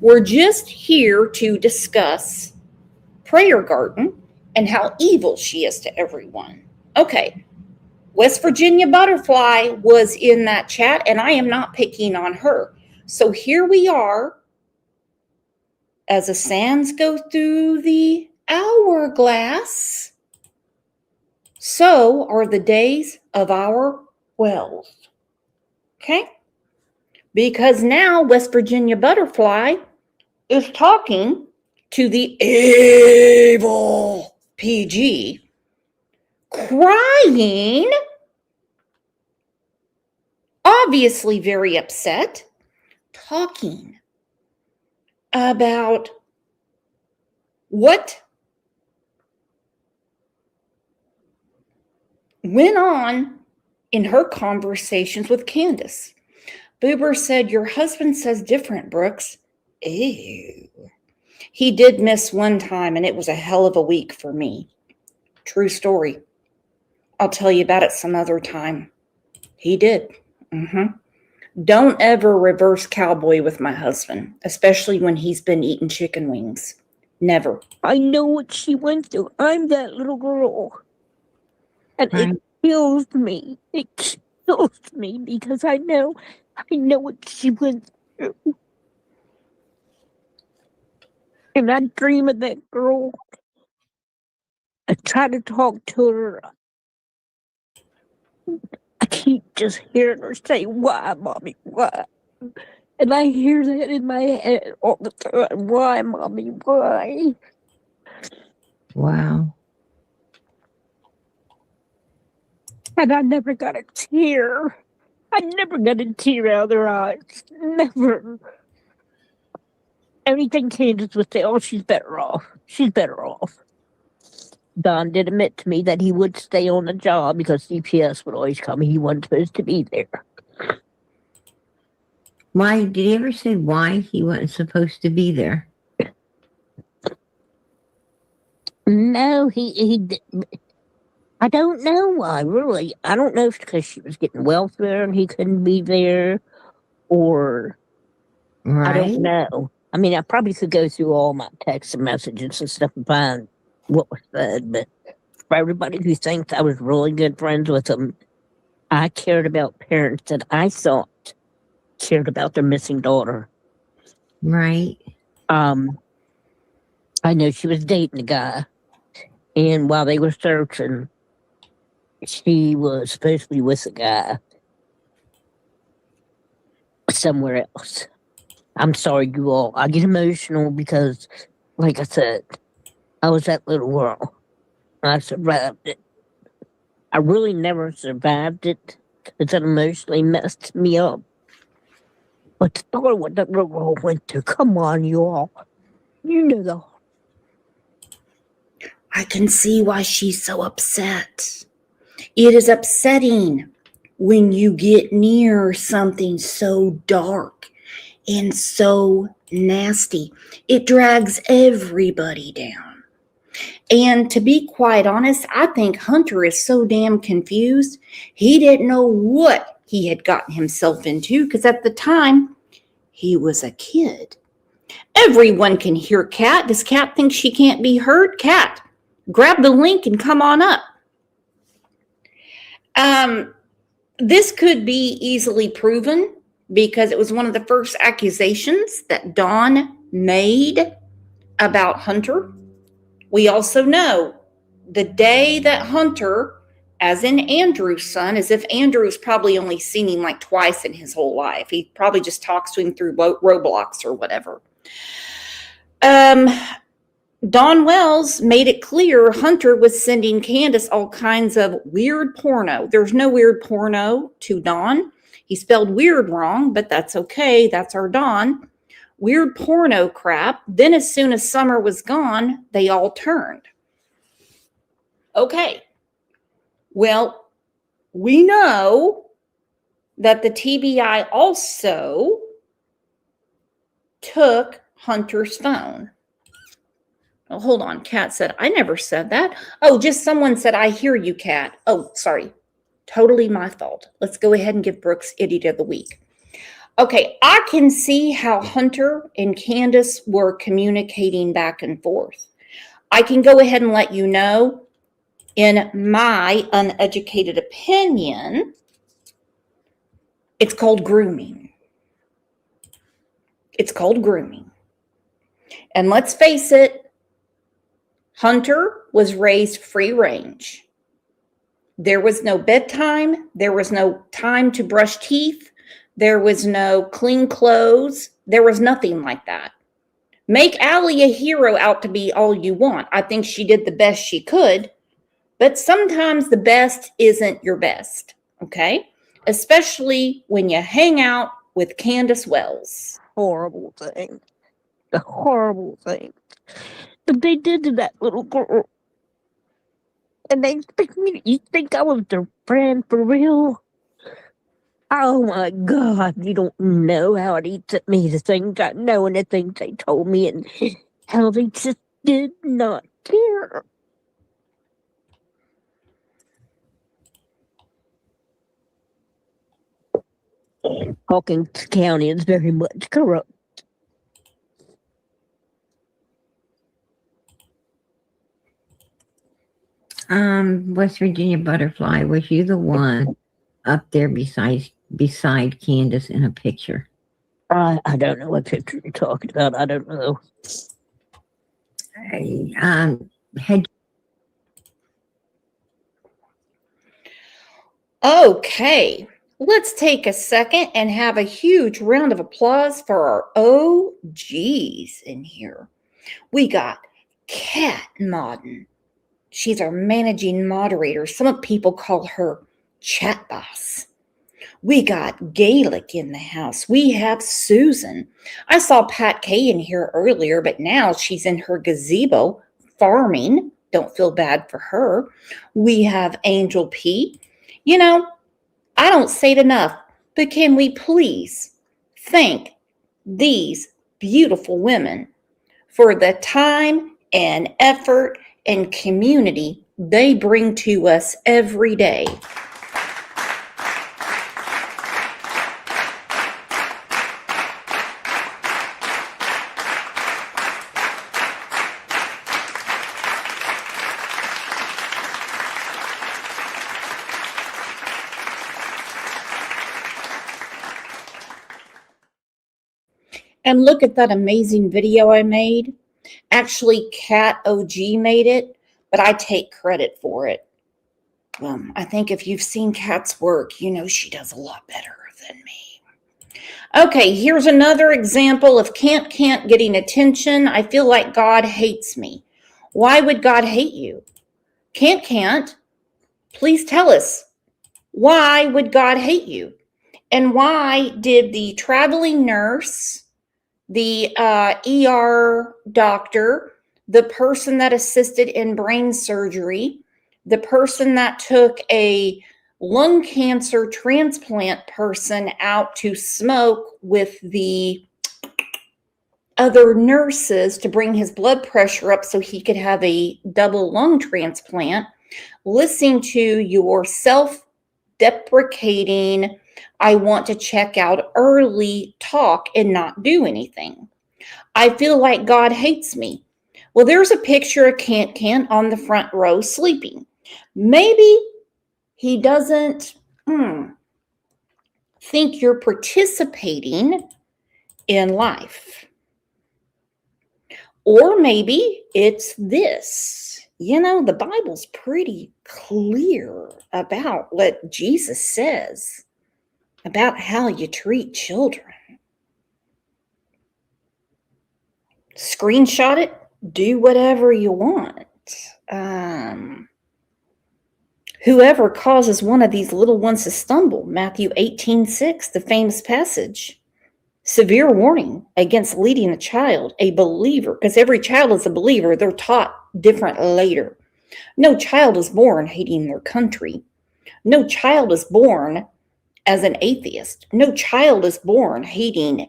We're just here to discuss Prayer Garden and how evil she is to everyone. Okay, West Virginia Butterfly was in that chat, and I am not picking on her. So here we are, as the sands go through the hourglass, so are the days of our wealth. Okay? Because now West Virginia Butterfly is talking to the evil PG, crying, obviously very upset, talking about what went on in her conversations with Candace. Boober said, your husband says different, Brooks. Ew. He did miss one time, and it was a hell of a week for me. True story. I'll tell you about it some other time. He did. Don't ever reverse cowboy with my husband, especially when he's been eating chicken wings. Never. I know what she went through. I'm that little girl. And Right. it kills me. It kills me because I know what she went through. And I dream of that girl. I try to talk to her. I keep just hearing her say, why, Mommy, why? And I hear that in my head all the time. Why, Mommy, why? Wow. And I never got a tear. I never got a tear out of their eyes. Never. Everything Candace would say, oh, she's better off. She's better off. Don did admit to me that he would stay on the job because CPS would always come. He wasn't supposed to be there. Why did he ever say why he wasn't supposed to be there? No, he did. I don't know why, really. I don't know if it's because she was getting welfare and he couldn't be there, or Right. I don't know. I mean, I probably could go through all my texts and messages and stuff and find what was said, but for everybody who thinks I was really good friends with them, I cared about parents that I thought cared about their missing daughter. Right. I know she was dating a guy, and while they were searching, she was supposed to be with a guy somewhere else. I'm sorry, you all. I get emotional because, like I said, I was that little girl. I survived it. I really never survived it because it emotionally messed me up. But the story what that little girl went through, come on, you all. You know the. I can see why she's so upset. It is upsetting when you get near something so dark and so nasty. It drags everybody down. And to be quite honest, I think Hunter is so damn confused. He didn't know what he had gotten himself into because at the time, he was a kid. Everyone can hear Kat. Does Kat think she can't be heard? Kat, grab the link and come on up. This could be easily proven because it was one of the first accusations that Dawn made about Hunter. We also know the day that Hunter, as in Andrew's son, as if Andrew's probably only seen him like twice in his whole life. He probably just talks to him through Roblox or whatever. Dawn Wells made it clear Hunter was sending Candace all kinds of weird porno. There's no weird porno to Dawn. He spelled weird wrong, but that's okay. That's our Dawn. Weird porno crap. Then as soon as Summer was gone, they all turned. Okay. Well, we know that the TBI also took Hunter's phone. Oh, hold on. Kat said, I never said that. Oh, just someone said, I hear you, Kat. Oh, sorry. Totally my fault. Let's go ahead and give Brooks Idiot of the Week. Okay, I can see how Hunter and Candace were communicating back and forth. I can go ahead and let you know, in my uneducated opinion, it's called grooming. It's called grooming. And let's face it, Hunter was raised free range. There was no bedtime. There was no time to brush teeth. There was no clean clothes. There was nothing like that. Make Allie a hero out to be all you want. I think she did the best she could, but sometimes the best isn't your best, okay? Especially when you hang out with Candace Wells. Horrible thing. The horrible thing that they did to that little girl. And they expect me to, you think I was their friend for real? Oh my God, you don't know how it eats at me, the things I know and the things they told me, and how they just did not care. Hawkins County is very much corrupt. West Virginia Butterfly, was you the one up there beside Candace in a picture? I don't know what picture you're talking about. I don't know. Had Okay, let's take a second and have a huge round of applause for our OGs in here. We got Kat Modden. She's our managing moderator. Some people call her chat boss. We got Gaelic in the house. We have Susan. I saw Pat Kay in here earlier, but now she's in her gazebo farming. Don't feel bad for her. We have Angel P. You know, I don't say it enough, but can we please thank these beautiful women for the time and effort and community they bring to us every day. And look at that amazing video I made. Actually, Kat OG made it, but I take credit for it. I think if you've seen Kat's work, you know she does a lot better than me. Okay, here's another example of can't getting attention. I feel like God hates me. Why would God hate you? Can't. Please tell us. Why would God hate you? And why did the traveling nurse, the ER doctor, the person that assisted in brain surgery, the person that took a lung cancer transplant person out to smoke with the other nurses to bring his blood pressure up so he could have a double lung transplant, listening to your self-deprecating, I want to check out early talk and not do anything. I feel like God hates me. Well, there's a picture of Can't on the front row sleeping. Maybe he doesn't think you're participating in life. Or maybe it's this. You know, the Bible's pretty clear about what Jesus says about how you treat children. Screenshot it, do whatever you want. Whoever causes one of these little ones to stumble, Matthew 18:6, the famous passage. Severe warning against leading a child, a believer, because every child is a believer. They're taught different later. No child is born hating their country. No child is born as an atheist. No child is born hating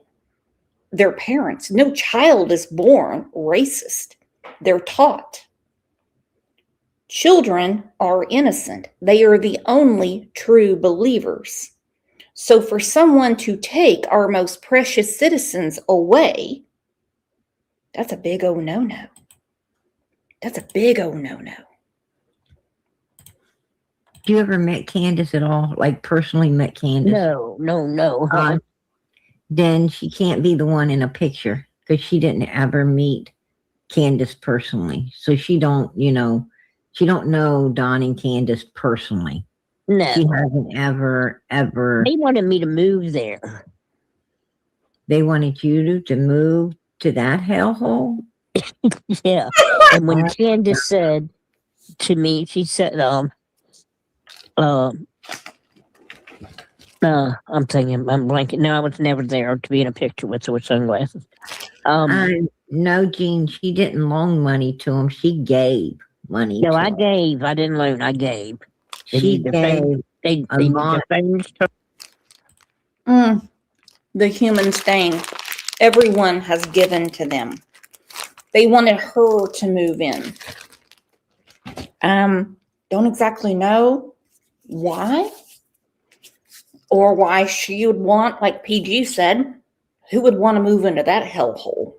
their parents. No child is born racist. They're taught. Children are innocent. They are the only true believers. So for someone to take our most precious citizens away, that's a big old no-no. That's a big old no-no. you ever met Candace at all? Like personally met Candace? No. Then she can't be the one in a picture because she didn't ever meet Candace personally. So she don't know Don and Candace personally. No. She hasn't ever. They wanted me to move there. They wanted you to move to that hellhole? Yeah. And when Candace said to me, she said, I'm thinking, I'm blanking. No, I was never there to be in a picture with her with sunglasses. No, Jean, she didn't loan money to him. She gave money No, to I him. gave. I didn't loan. I gave. They She did their gave thing. They a did lot. their things. The human stain. Everyone has given to them. They wanted her to move in. Don't exactly know why or why she would want, like PG said, who would want to move into that hellhole?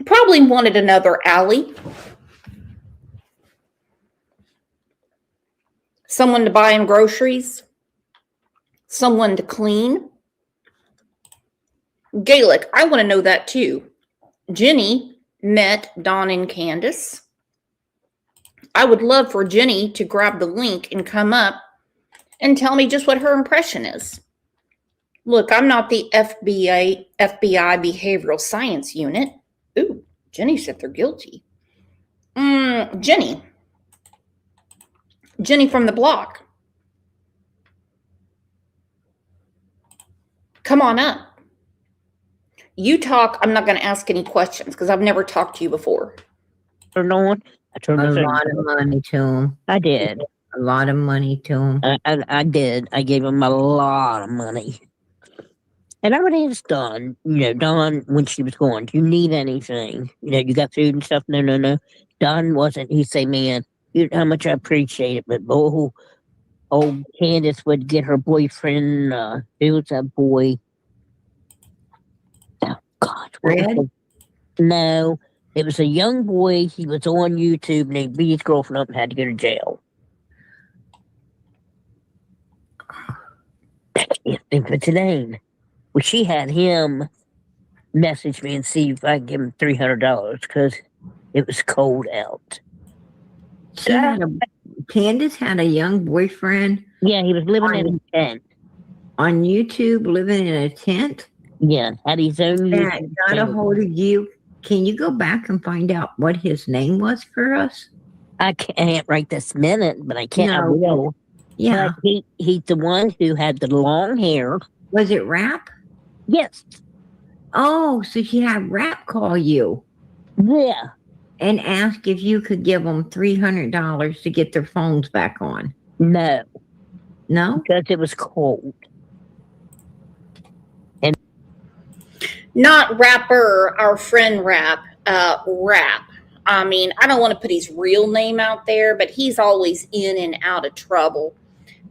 Probably wanted another alley. Someone to buy him groceries. Someone to clean. Gaelic, I want to know that too. Jenny met Dawn and Candace. I would love for Jenny to grab the link and come up and tell me just what her impression is. Look, I'm not the FBI Behavioral Science Unit. Ooh, Jenny said they're guilty. Jenny from the block. Come on up. You talk. I'm not going to ask any questions because I've never talked to you before. Turned on. I turned A the lot thing. of money to him. I did. A lot of money to him. I did. I gave him a lot of money. And I would ask Dawn, Dawn, when she was going, do you need anything? You got food and stuff? No. Dawn wasn't. He'd say, man, how much I appreciate it. But, old Candace would get her boyfriend, who was that boy? Oh, God. Fred? No, it was a young boy. He was on YouTube and he beat his girlfriend up and had to go to jail. I can't think of its name. Well, she had him message me and see if I could give him $300 because it was cold out. Candace had a young boyfriend. Yeah, he was living in a tent. On YouTube, living in a tent? Yeah, had his own That YouTube got a channel. hold of you. Can you go back and find out what his name was for us? I can't right this minute, but I can't. I No. will. Yeah. But he's the one who had the long hair. Was it Rap? Yes. Oh, so she had Rap call you Yeah. and ask if you could give them $300 to get their phones back on. No, No? because it was cold. Not rapper, our friend Rap. Rap. I mean, I don't want to put his real name out there, but he's always in and out of trouble.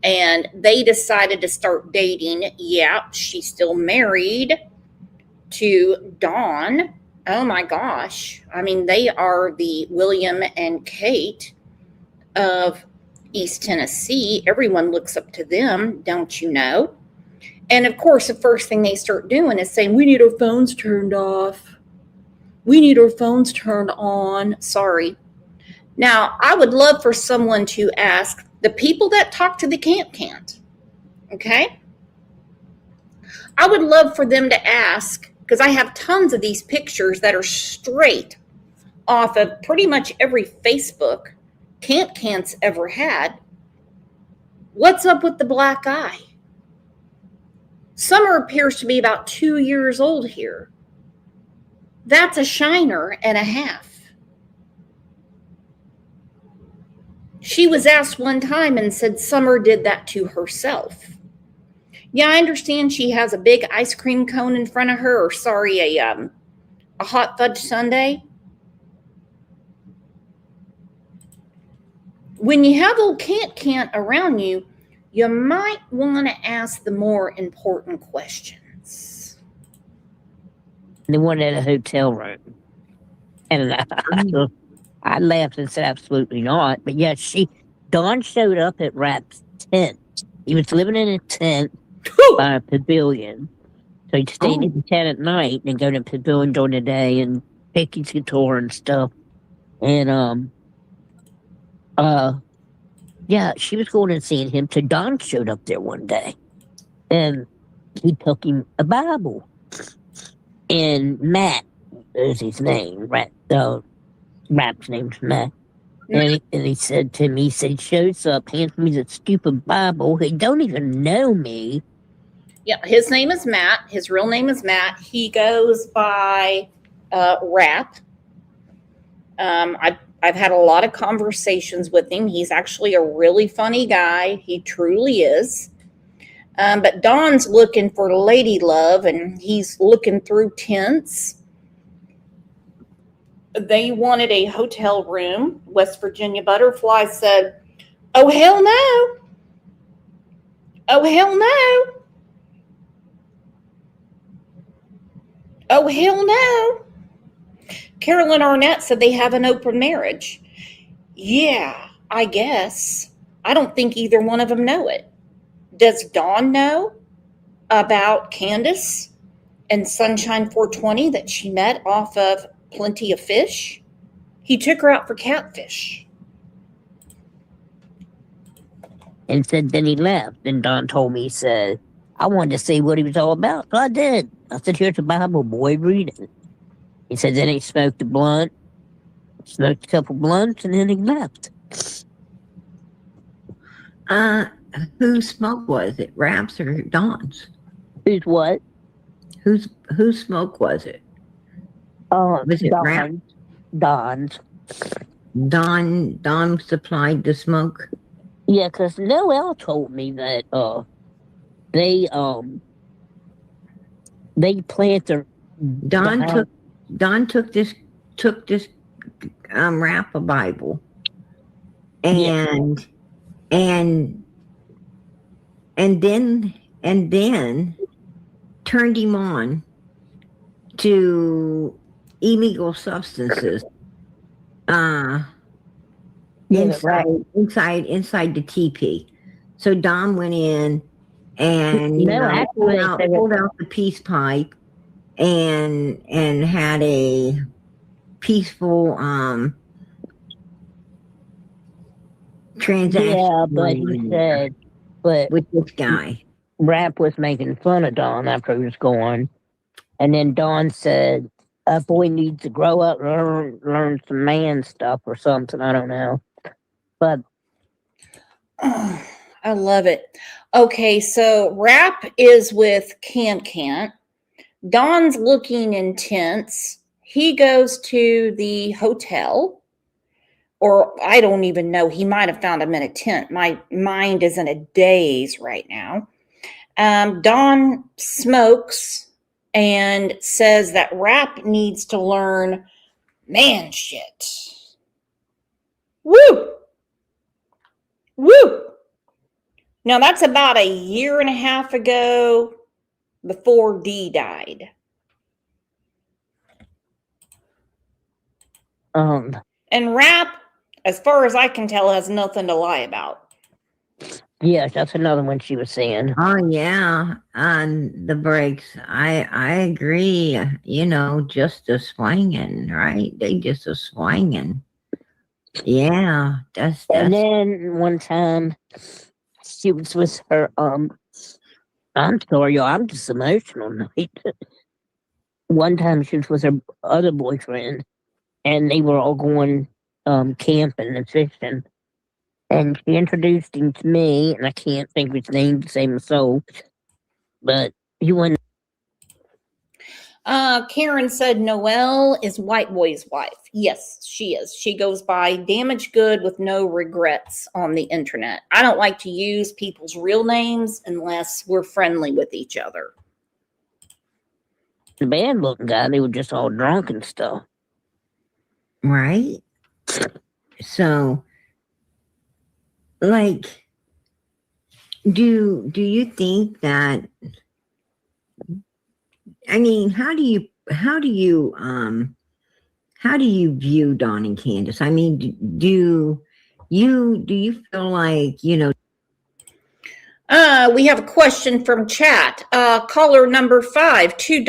And they decided to start dating. Yeah, she's still married to Dawn. Oh my gosh. I mean, they are the William and Kate of East Tennessee. Everyone looks up to them, don't you know? And of course, the first thing they start doing is saying, we need our phones turned off. We need our phones turned on. Sorry. Now, I would love for someone to ask the people that talk to the can't. Okay? I would love for them to ask, because I have tons of these pictures that are straight off of pretty much every Facebook can't's ever had. What's up with the black eye? Summer appears to be about 2 years old here. That's a shiner and a half. She was asked one time and said Summer did that to herself. Yeah, I understand she has a big ice cream cone in front of her, or a hot fudge sundae. When you have old can't around you, you might want to ask the more important questions. They wanted a hotel room. And I laughed and said, absolutely not. But yeah, Dawn showed up at Rap's tent. He was living in a tent by a pavilion. So he'd stay in the tent at night and go to the pavilion during the day and pick his guitar and stuff. And, yeah, she was going and seeing him. So Don showed up there one day and he took him a Bible. And Matt is his name. Rap's name's Matt. And he said to me, he said, shows up, hands me the stupid Bible. He don't even know me. Yeah, his name is Matt. His real name is Matt. He goes by Rap. I've had a lot of conversations with him. He's actually a really funny guy. He truly is. But Don's looking for lady love, and he's looking through tents. They wanted a hotel room. West Virginia Butterfly said, "Oh, hell no. Oh, hell no. Oh, hell no." Carolyn Arnett said they have an open marriage. Yeah, I guess. I don't think either one of them know it. Does Dawn know about Candace and Sunshine 420 that she met off of Plenty of Fish? He took her out for catfish. And said, then he left. And Don told me, he said, I wanted to see what he was all about. So I did. I said, here's the Bible, boy, read it. He said, then he smoked a blunt, smoked a couple blunts, and then he left. Whose smoke was it? Rap's or Don's? Who's what? Whose smoke was it? Was it Rap? Don's. Don supplied the smoke? Yeah, because Noelle told me that they plant their Don took this Rap a Bible and then turned him on to illegal substances inside the teepee. So Don went in and pulled out the peace pipe and had a peaceful transaction. Yeah, but he said, with this guy, Rap was making fun of Don after he was gone, and then Don said, "A boy needs to grow up, learn some man stuff or something." I don't know, but I love it. Okay, so Rap is with Can. Don's looking intense. He goes to the hotel, or I don't even know. He might have found him in a tent. My mind is in a daze right now. Don smokes and says that Rap needs to learn man shit. Woo! Woo! Now, that's about a year and a half ago, before Dee died. And Rap, as far as I can tell, has nothing to lie about. Yes, that's another one she was saying. Oh yeah, on the breaks. I agree. Just a swinging, right? They just a swinging. Yeah, that's. And then one time, she was with her. I'm sorry, y'all. I'm just emotional tonight. One time, she was with her other boyfriend, and they were all going camping and fishing. And she introduced him to me, and I can't think of his name to save my soul. But he went. Karen said Noelle is White Boy's wife. Yes, she is. She goes by Damaged Good with No Regrets on the internet. I don't like to use people's real names unless we're friendly with each other. The bad looking guy, they were just all drunk and stuff. Right? So, like, do you think that, I mean, how do you view Dawn and Candace? I mean, do you feel like, we have a question from chat. Caller number 5, two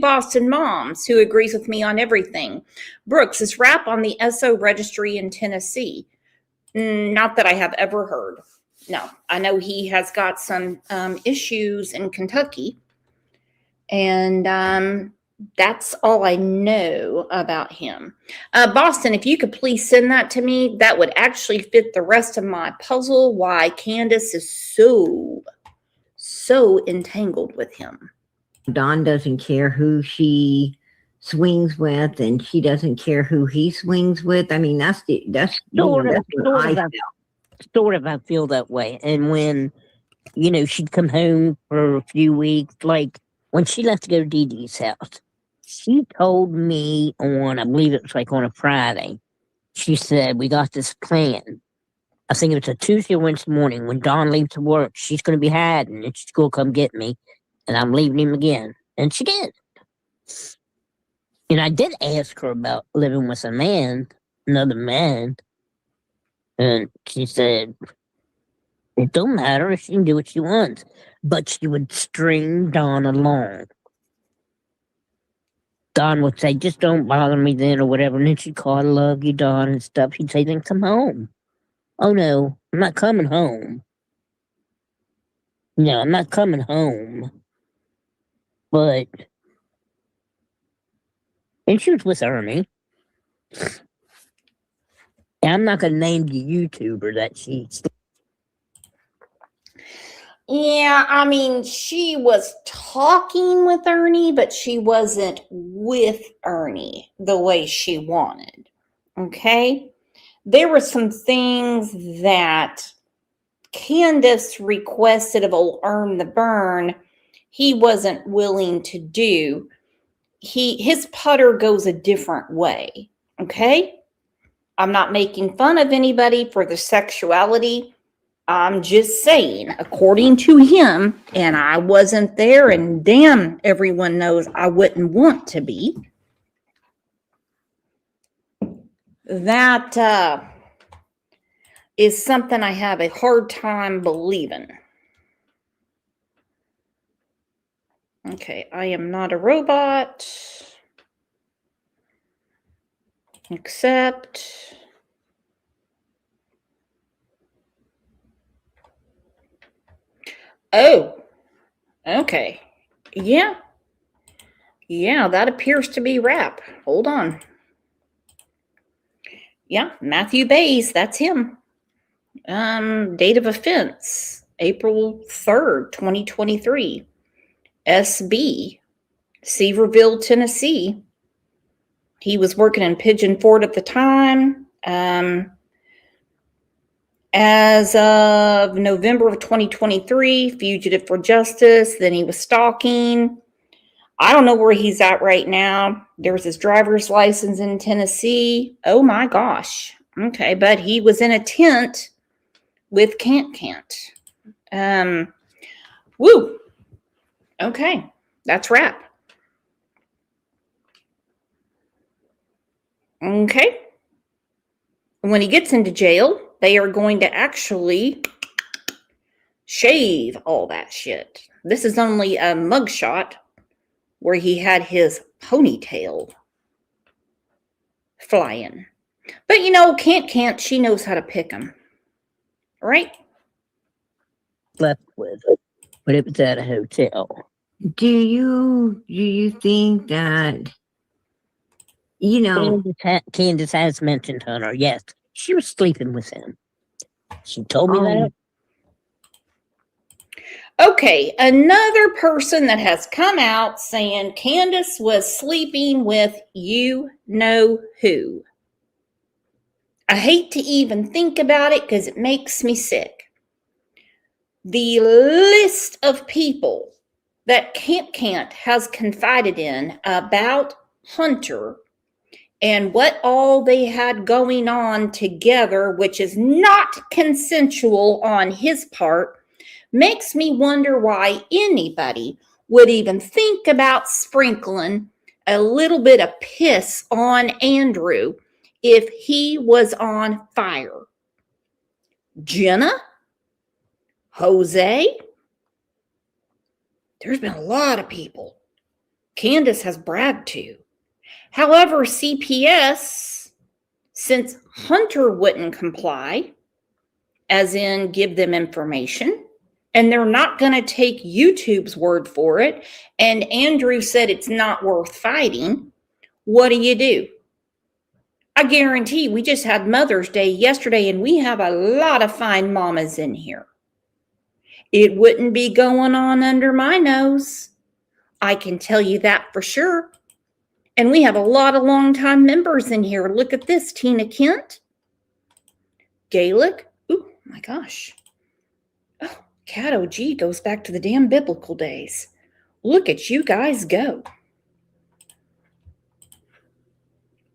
Boston moms who agrees with me on everything. Brooks, is Rap on the SO registry in Tennessee? Not that I have ever heard. No, I know he has got some issues in Kentucky. And That's all I know about him. Boston, if you could please send that to me, that would actually fit the rest of my puzzle why Candace is so entangled with him. Dawn doesn't care who she swings with, and she doesn't care who he swings with. I mean, that's what I feel. Sort of, I feel that way. And when, she'd come home for a few weeks, like when she left to go to Dee Dee's house, she told me on, I believe it was like on a Friday, she said, we got this plan. I think it was a Tuesday or Wednesday morning when Dawn leaves to work, she's going to be hiding and she's going to come get me. And I'm leaving him again. And she did. And I did ask her about living with another man. And she said, it don't matter if she can do what she wants. But she would string Dawn along. Dawn would say, just don't bother me then or whatever. And then she'd call, I love you, Dawn, and stuff. She'd say, then come home. Oh, no, I'm not coming home. No, I'm not coming home. But, and she was with Ernie. And I'm not going to name the YouTuber that she's. Yeah, I mean, she was talking with Ernie, but she wasn't with Ernie the way she wanted. Okay? There were some things that Candace requested of old Earn the Burn he wasn't willing to do. His putter goes a different way. Okay? I'm not making fun of anybody for the sexuality. I'm just saying, according to him, and I wasn't there, and damn, everyone knows I wouldn't want to be. That is something I have a hard time believing. Okay, I am not a robot. Except... Oh, okay. Yeah, that appears to be rap. Hold on. Yeah, Matthew Bays, that's him. Date of offense, April 3rd, 2023. SB, Seaverville, Tennessee. He was working in Pigeon Forge at the time. As of November of 2023, fugitive for justice. Then he was stalking. I don't know where he's at right now. There's his driver's license in Tennessee. Oh my gosh. Okay, but he was in a tent with Can't. Woo. Okay, that's rap. Okay. When he gets into jail, they are going to actually shave all that shit. This is only a mugshot where he had his ponytail flying. But Can't, she knows how to pick them. Right? Left with, but it was at a hotel. Do you think that, Candace has mentioned Hunter, yes. She was sleeping with him. She told me that. Okay, another person that has come out saying Candace was sleeping with you know who. I hate to even think about it because it makes me sick. The list of people that Can't has confided in about Hunter and what all they had going on together, which is not consensual on his part, makes me wonder why anybody would even think about sprinkling a little bit of piss on Andrew if he was on fire. Jenna? Jose? There's been a lot of people Candace has bragged to. However, CPS, since Hunter wouldn't comply, as in give them information, and they're not going to take YouTube's word for it, and Andrew said it's not worth fighting, what do? I guarantee we just had Mother's Day yesterday, and we have a lot of fine mamas in here. It wouldn't be going on under my nose. I can tell you that for sure. And we have a lot of longtime members in here. Look at this, Tina Kent, Gaelic. Oh my gosh. Oh, Cat OG goes back to the damn biblical days. Look at you guys go.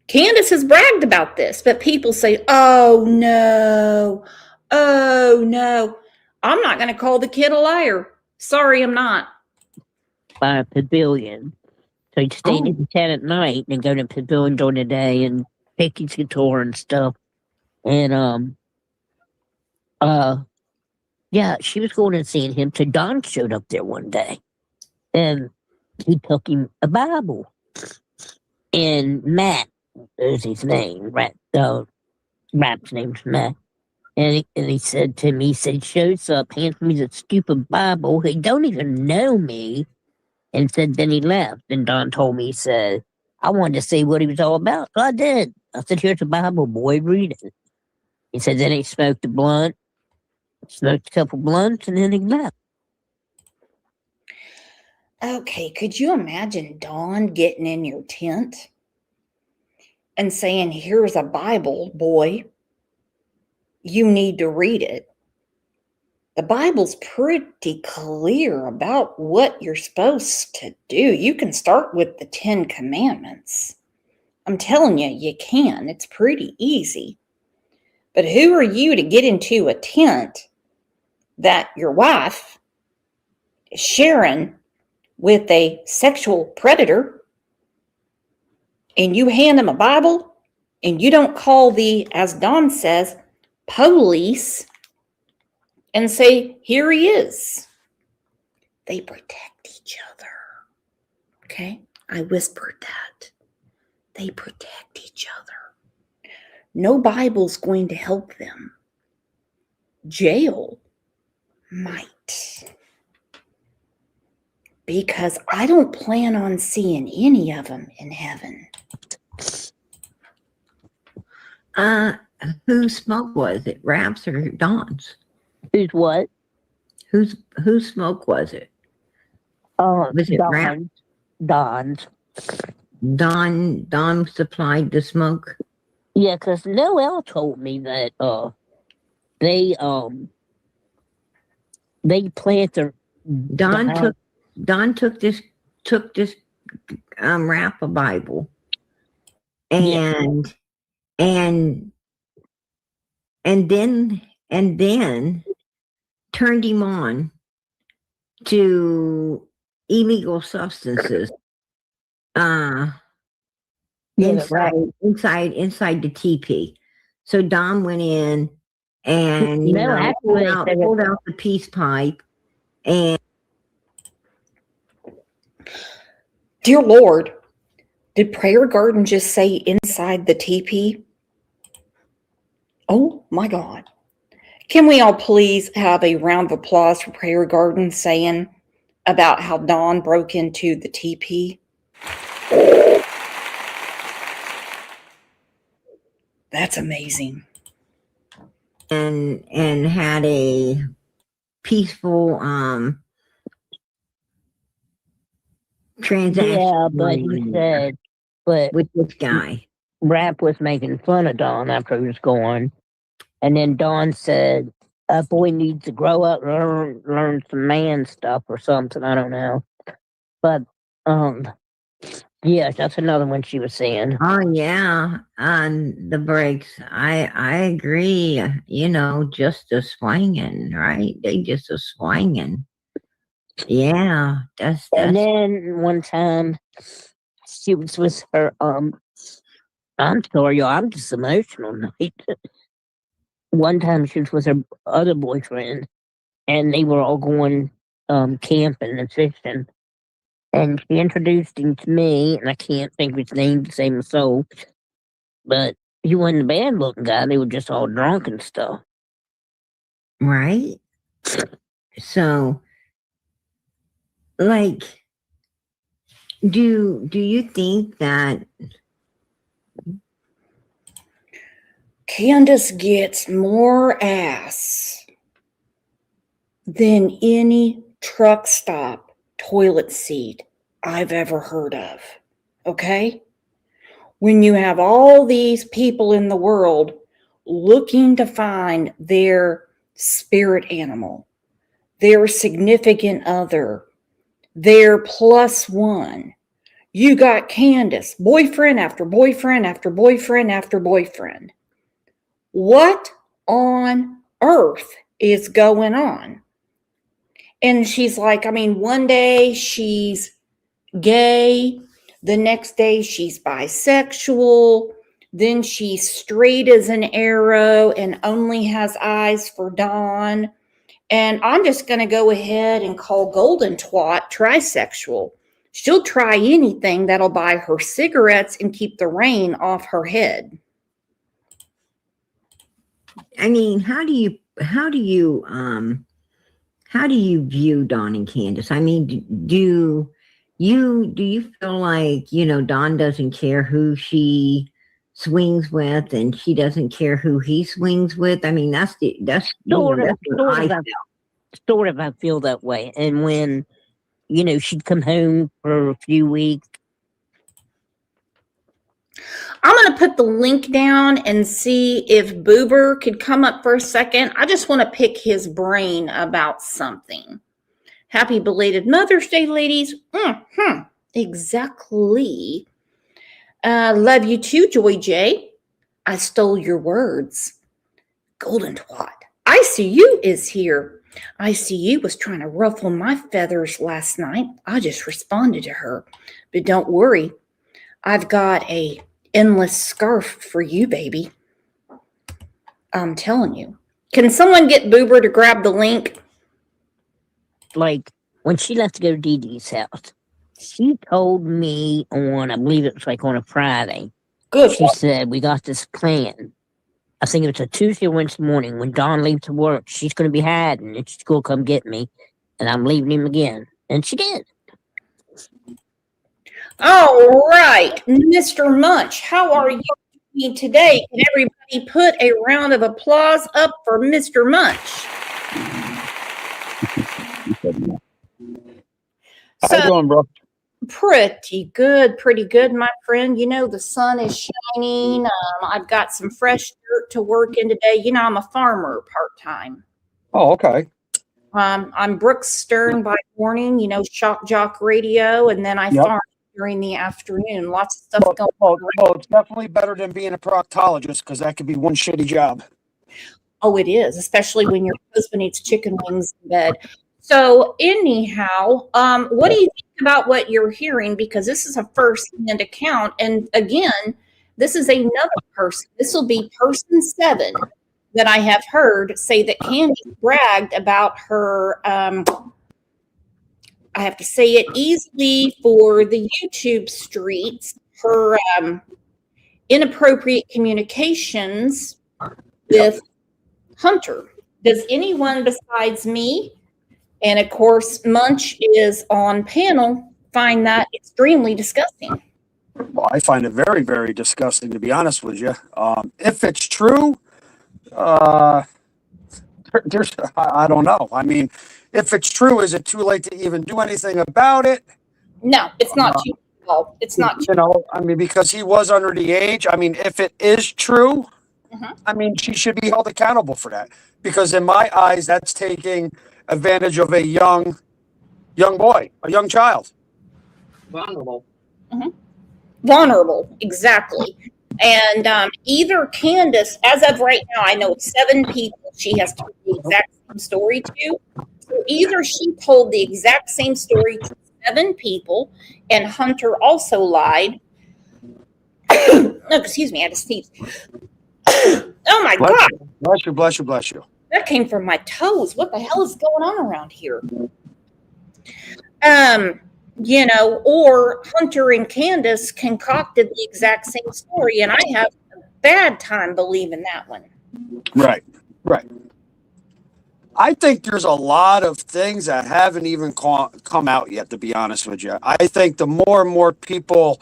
Candace has bragged about this, but people say, oh no, oh no. I'm not going to call the kid a liar. Sorry, I'm not. By a pavilion. So he'd stay in the tent at night and go to the pavilion during the day and pick his guitar and stuff. And yeah, she was going and seeing him. So Don showed up there one day, and he took him a Bible. And Matt is his name. Rap's name's Matt. And he said to me, he said, shows up, hands me the stupid Bible. He don't even know me. And said, then he left. And Don told me, he said, I wanted to see what he was all about. So I did. I said, here's a Bible, boy, read it. He said, then he smoked a blunt, smoked a couple blunts, and then he left. Okay, could you imagine Dawn getting in your tent and saying, here's a Bible, boy. You need to read it. The Bible's pretty clear about what you're supposed to do. You can start with the 10 Commandments. I'm telling you, you can. It's pretty easy. But who are you to get into a tent that your wife is sharing with a sexual predator, and you hand them a Bible, and you don't call the, as Dawn says, police and say, here he is. They protect each other. Okay? I whispered that. They protect each other. No Bible's going to help them. Jail might. Because I don't plan on seeing any of them in heaven. Whose smoke was it? Rap's or Dawn's? Who's what? Whose smoke was it? Was it Rap? Don's. Don supplied the smoke. Yeah, because Noelle told me that they plant their Don took this Rap a Bible and then turned him on to illegal substances inside the teepee. So Don went in and pulled out the peace pipe and dear Lord, did Prayer Garden just say inside the teepee? Oh my God. Can we all please have a round of applause for Prayer Garden saying about how Dawn broke into the teepee? That's amazing. And had a peaceful transaction. Yeah, but he said, but with this guy, Rap was making fun of Dawn after he was gone, and then Dawn said, "A boy needs to grow up, learn some man stuff or something." I don't know, but yeah, that's another one she was saying. Oh yeah, on the breaks, I agree. You know, just a swinging, right? They just a swinging. Yeah, that's. And then one time, she was with her. I'm sorry, y'all. I'm just emotional tonight. One time, she was with her other boyfriend, and they were all going camping and fishing. And she introduced him to me, and I can't think of his name to save my soul. But he wasn't a bad-looking guy. They were just all drunk and stuff. Right. So, like, do you think that Candace gets more ass than any truck stop toilet seat I've ever heard of? Okay? When you have all these people in the world looking to find their spirit animal, their significant other, their plus one, you got Candace, boyfriend after boyfriend after boyfriend after boyfriend. What on earth is going on? And she's like, I mean, one day she's gay, the next day she's bisexual, then she's straight as an arrow and only has eyes for Dawn. And I'm just going to go ahead and call Golden Twat trisexual. She'll try anything that'll buy her cigarettes and keep the rain off her head. I mean, how do you view Dawn and Candace? I mean, do you feel like, Dawn doesn't care who she swings with and she doesn't care who he swings with? I mean, that's what I feel. Sort of, I feel that way. And when, she'd come home for a few weeks. I'm going to put the link down and see if Boober could come up for a second. I just want to pick his brain about something. Happy belated Mother's Day, ladies. Exactly. Love you too, Joy J. I stole your words. Golden Twat. ICU is here. ICU was trying to ruffle my feathers last night. I just responded to her. But don't worry. I've got a endless scarf for you, baby. I'm telling you. Can someone get Boober to grab the link? Like, when she left to go to Dee Dee's house, she told me I believe it was like on a Friday. Good. She said, we got this plan. I think it was a Tuesday or Wednesday morning. When Dawn leaves to work, she's going to be hiding and she's going to come get me. And I'm leaving him again. And she did. All right, Mr. Munch, how are you doing today? Can everybody put a round of applause up for Mr. Munch? How you doing, bro? Pretty good, my friend. The sun is shining. I've got some fresh dirt to work in today. I'm a farmer part-time. Oh, okay. I'm Brooks Stern by morning, Shock Jock Radio, and then I farm during the afternoon. Lots of stuff going on. Well, it's definitely better than being a proctologist because that could be one shitty job. Oh, it is, especially when your husband eats chicken wings in bed. So anyhow, what do you think about what you're hearing? Because this is a first-hand account. And again, this is another person. This will be person 7 that I have heard say that Candy bragged about her, I have to say it easily for the YouTube streets, her inappropriate communications with Hunter. Does anyone besides me, and of course Munch is on panel, find that extremely disgusting? Well, I find it very, very disgusting, to be honest with you. If it's true, I don't know. I mean, if it's true, is it too late to even do anything about it? No, it's not too late. It's not too I mean, because he was under the age. I mean, if it is true, I mean, she should be held accountable for that. Because in my eyes, that's taking advantage of a young boy, a young child. Vulnerable. vulnerable, exactly. And either Candace, as of right now, I know 7 people she has told the exact same story to. So either she told the exact same story to 7 people, and Hunter also lied. No, excuse me, I had to sneeze. Oh my God. Bless you, bless you, bless you. That came from my toes. What the hell is going on around here? You know, or Hunter and Candace concocted the exact same story, and I have a bad time believing that one. Right, right. I think there's a lot of things that haven't even come out yet, to be honest with you. I think the more and more people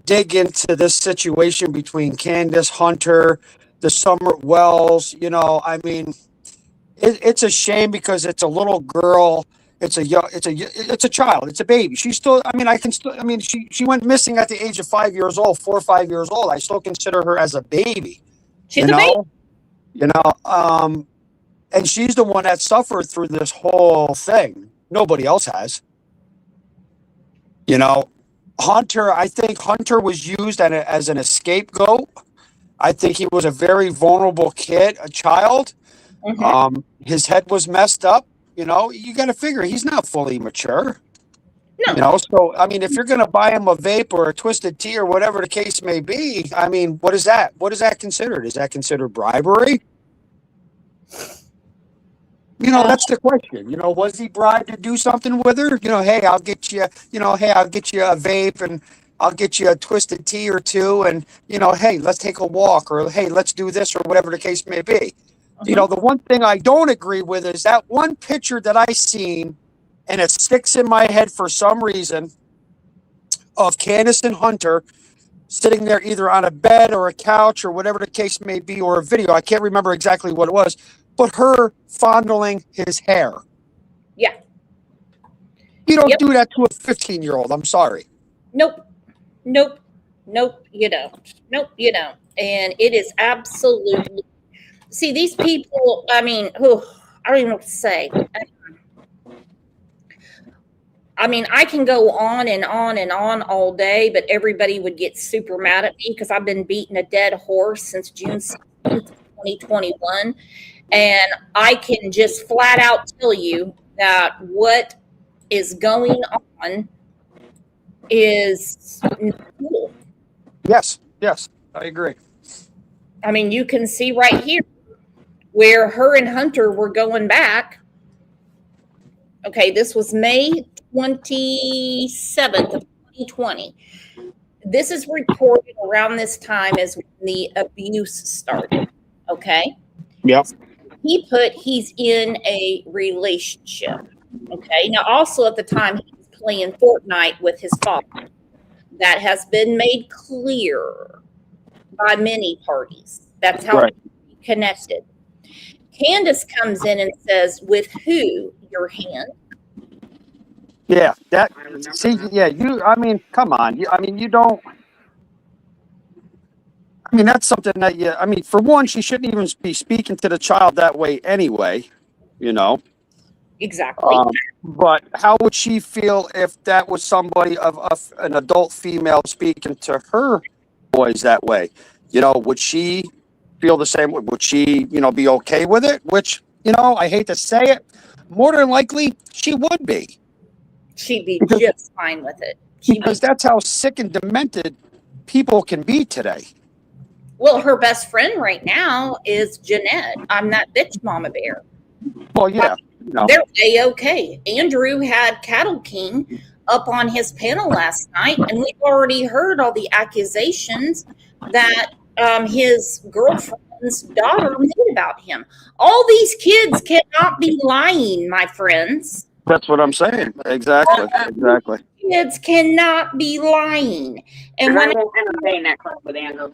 dig into this situation between Candace Hunter, the Summer Wells, I mean, it's a shame because it's a little girl. It's a child. It's a baby. She's still, she went missing at the age of 5 years old, 4 or 5 years old. I still consider her as a baby. She's a baby. And she's the one that suffered through this whole thing. Nobody else has. Hunter, I think Hunter was used as an scapegoat. I think he was a very vulnerable kid, a child. Mhm. His head was messed up. You got to figure he's not fully mature. No. So, I mean, if you're going to buy him a vape or a twisted tea or whatever the case may be, I mean, what is that? What is that considered? Is that considered bribery? That's the question. Was he bribed to do something with her? Hey, I'll get you, I'll get you a vape and I'll get you a twisted tea or two. And, hey, let's take a walk or, hey, let's do this or whatever the case may be. The one thing I don't agree with is that one picture that I seen, and it sticks in my head for some reason, of Candace and Hunter sitting there either on a bed or a couch or whatever the case may be, or a video. I can't remember exactly what it was, but her fondling his hair. Yeah. You don't do that to a 15-year-old. I'm sorry. Nope, you don't. And it is absolutely, see, these people, I mean, I don't even know what to say. I mean, I can go on and on and on all day, but everybody would get super mad at me because I've been beating a dead horse since June 16th, 2021. And I can just flat out tell you that what is going on is not cool. Yes, I agree. I mean, you can see right here where her and Hunter were going back. Okay, this was May 27th of 2020. This is reported around this time as when the abuse started. Okay. Yep. He's in a relationship. Okay. Now, also at the time, he was playing Fortnite with his father. That has been made clear by many parties. That's how he connected. Candace comes in and says, with who? Your hand? Yeah, come on. You don't. I mean, that's something that for one, she shouldn't even be speaking to the child that way anyway, Exactly. But how would she feel if that was somebody of an adult female speaking to her boys that way? Would she feel the same? Would she, be okay with it? Which, I hate to say it, more than likely she would be. She'd be just fine with it. Because that's how sick and demented people can be today. Well, her best friend right now is Jeanette. I'm that bitch mama bear. Well, yeah. They're A-okay. Andrew had Cattle King up on his panel last night, and we've already heard all the accusations that his girlfriend's daughter made about him. All these kids cannot be lying, my friends. That's what I'm saying. Exactly. Kids cannot be lying. And when I won't entertain that club with Andrew.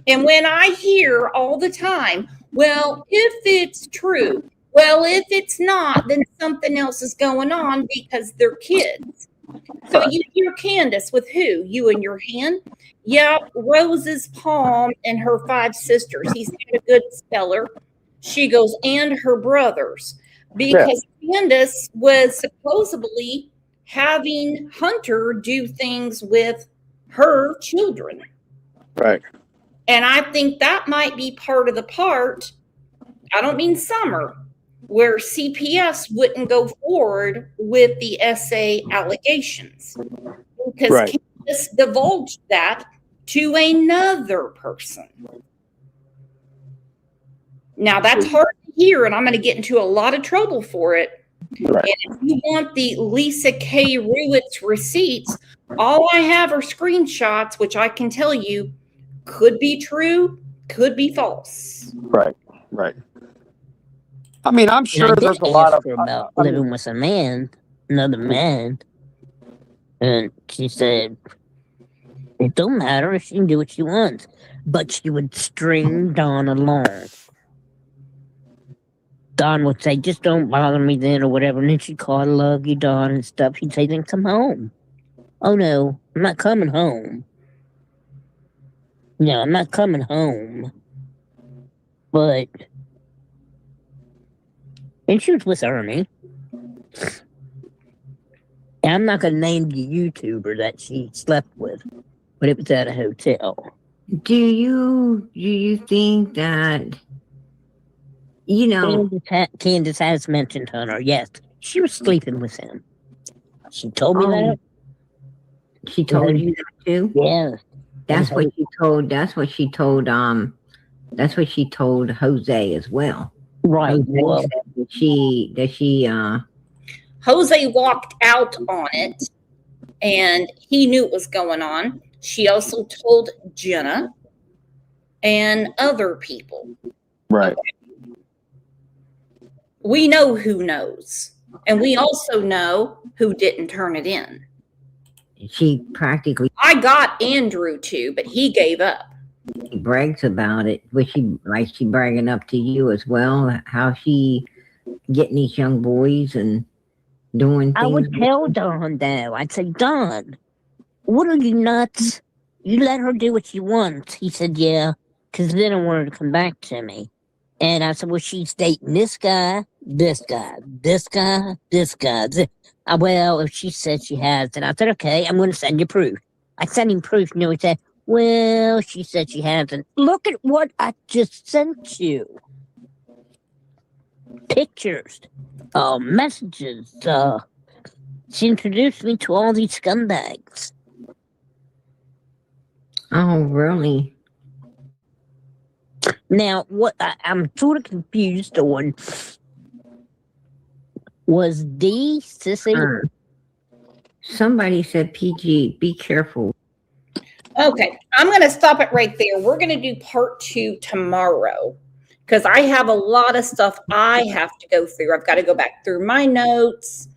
And when I hear all the time, well, if it's true, well, if it's not, then something else is going on because they're kids. So you hear Candace with who? You and your hand? Yeah, Rose's palm and her 5 sisters. He's not a good speller. She goes, and her brothers. Because Candace was supposedly having Hunter do things with her children. Right. And I think that might be part of the part, I don't mean Summer, where CPS wouldn't go forward with the SA allegations. Because Candace divulged that to another person. Now, that's hard to hear, and I'm going to get into a lot of trouble for it. Right. And if you want the Lisa K. Ruitt's receipts, all I have are screenshots, which I can tell you could be true, could be false. Right. I mean, I'm And I sure did there's a lot ask of. her about I mean, living with a man, another man, and she said it don't matter. She can do what she wants, but she would string Don along. Don would say, "Just don't bother me then," or whatever, and then she'd call, "I love you, Don," and stuff. He'd say, "Then come home." "Oh no, I'm not coming home." "No, I'm not coming home." But and she was with Ernie. And I'm not gonna name the YouTuber that she slept with, but it was at a hotel. Do you think that Candace has mentioned Hunter. Yes, she was sleeping with him. She told me that. She told you that too? Yes. That's what she told. That's what she told. That's what she told Jose as well. Right. Jose Well, said that she. Jose walked out on it and he knew what was going on. She also told Jenna and other people. right. Okay. We know who knows. And we also know who didn't turn it in. She practically. I got Andrew too, but he gave up. She brags about it. Was she bragging up to you as well? How she getting these young boys and doing things? I would tell Don though. I'd say, "Don, what are you nuts? You let her do what she wants." He said, "Yeah," because then I wanted to come back to me. And I said, "Well, she's dating this guy, this guy, this guy, this guy." Well, if she said she has, then I said, "Okay, I'm going to send you proof." I sent him proof, and he said, "Well, she said she hasn't." Look at what I just sent you. Pictures, messages. She introduced me to all these scumbags. Oh, really? Now, what I'm sort of confused on was D Sissy. Somebody said, "PG, be careful." Okay, I'm going to stop it right there. We're going to do part 2 tomorrow because I have a lot of stuff I have to go through. I've got to go back through my notes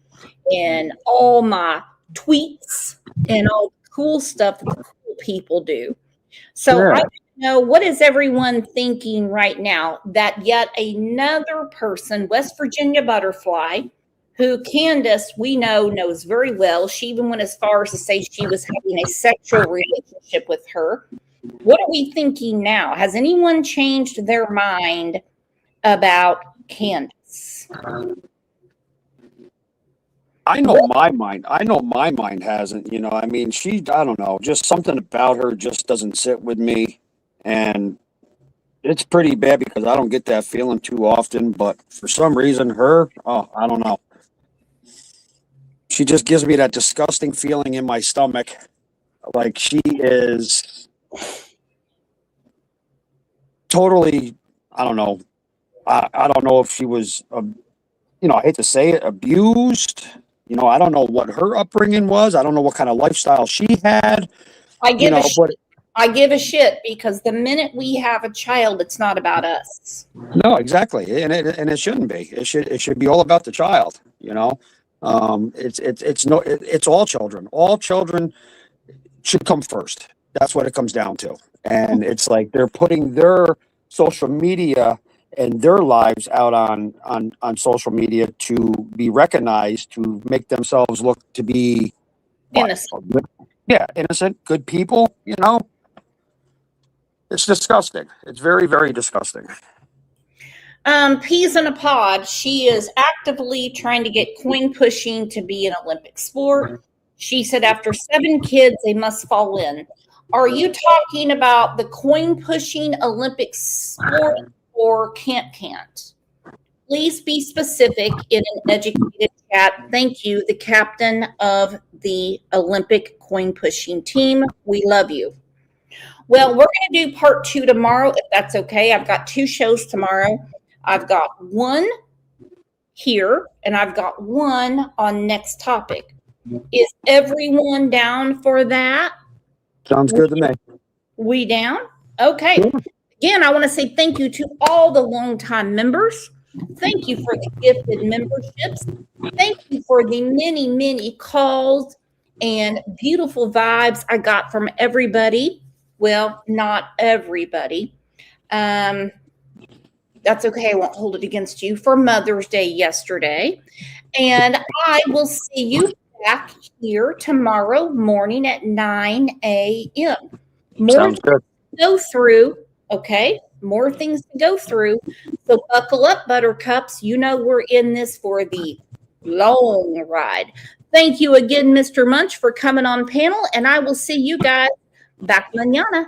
and all my tweets and all the cool stuff that the cool people do. So Yeah. I want to know, what is everyone thinking right now that yet another person, West Virginia Butterfly, who Candace, we know, knows very well. She even went as far as to say she was having a sexual relationship with her. What are we thinking now? Has anyone changed their mind about Candace? I know my mind. I know my mind hasn't. You know, I mean, I don't know, just something about her just doesn't sit with me. And it's pretty bad because I don't get that feeling too often. But for some reason, I don't know. She just gives me that disgusting feeling in my stomach. Like she is totally, I don't know. I don't know if she was, I hate to say it, abused. I don't know what her upbringing was. I don't know what kind of lifestyle she had. I give a shit because the minute we have a child, it's not about us. No, exactly, and it shouldn't be. It should be all about the child. It's all children. All children should come first. That's what it comes down to. And it's like they're putting their social media and their lives out on social media to be recognized, to make themselves look to be innocent. Innocent, good people. It's disgusting. It's very, very disgusting. Peas in a pod. She is actively trying to get coin pushing to be an Olympic sport. She said after 7 kids, they must fall in. Are you talking about the coin pushing Olympic sport or can't? Please be specific in an educated chat. Thank you, the captain of the Olympic coin pushing team. We love you. Well, we're going to do part 2 tomorrow, if that's okay. I've got 2 shows tomorrow. I've got one here, and I've got one on next topic. Is everyone down for that? Sounds good to me. We down? Okay. Again, I want to say thank you to all the longtime members Thank you for the gifted memberships. Thank you for the many, many calls and beautiful vibes I got from everybody. Well, not everybody. That's okay. I won't hold it against you for Mother's Day yesterday. And I will see you back here tomorrow morning at 9 a.m. More Sounds good. to go through. Okay. More things to go through. So buckle up, buttercups. You know we're in this for the long ride. Thank you again, Mr. Munch, for coming on panel. And I will see you guys back mañana.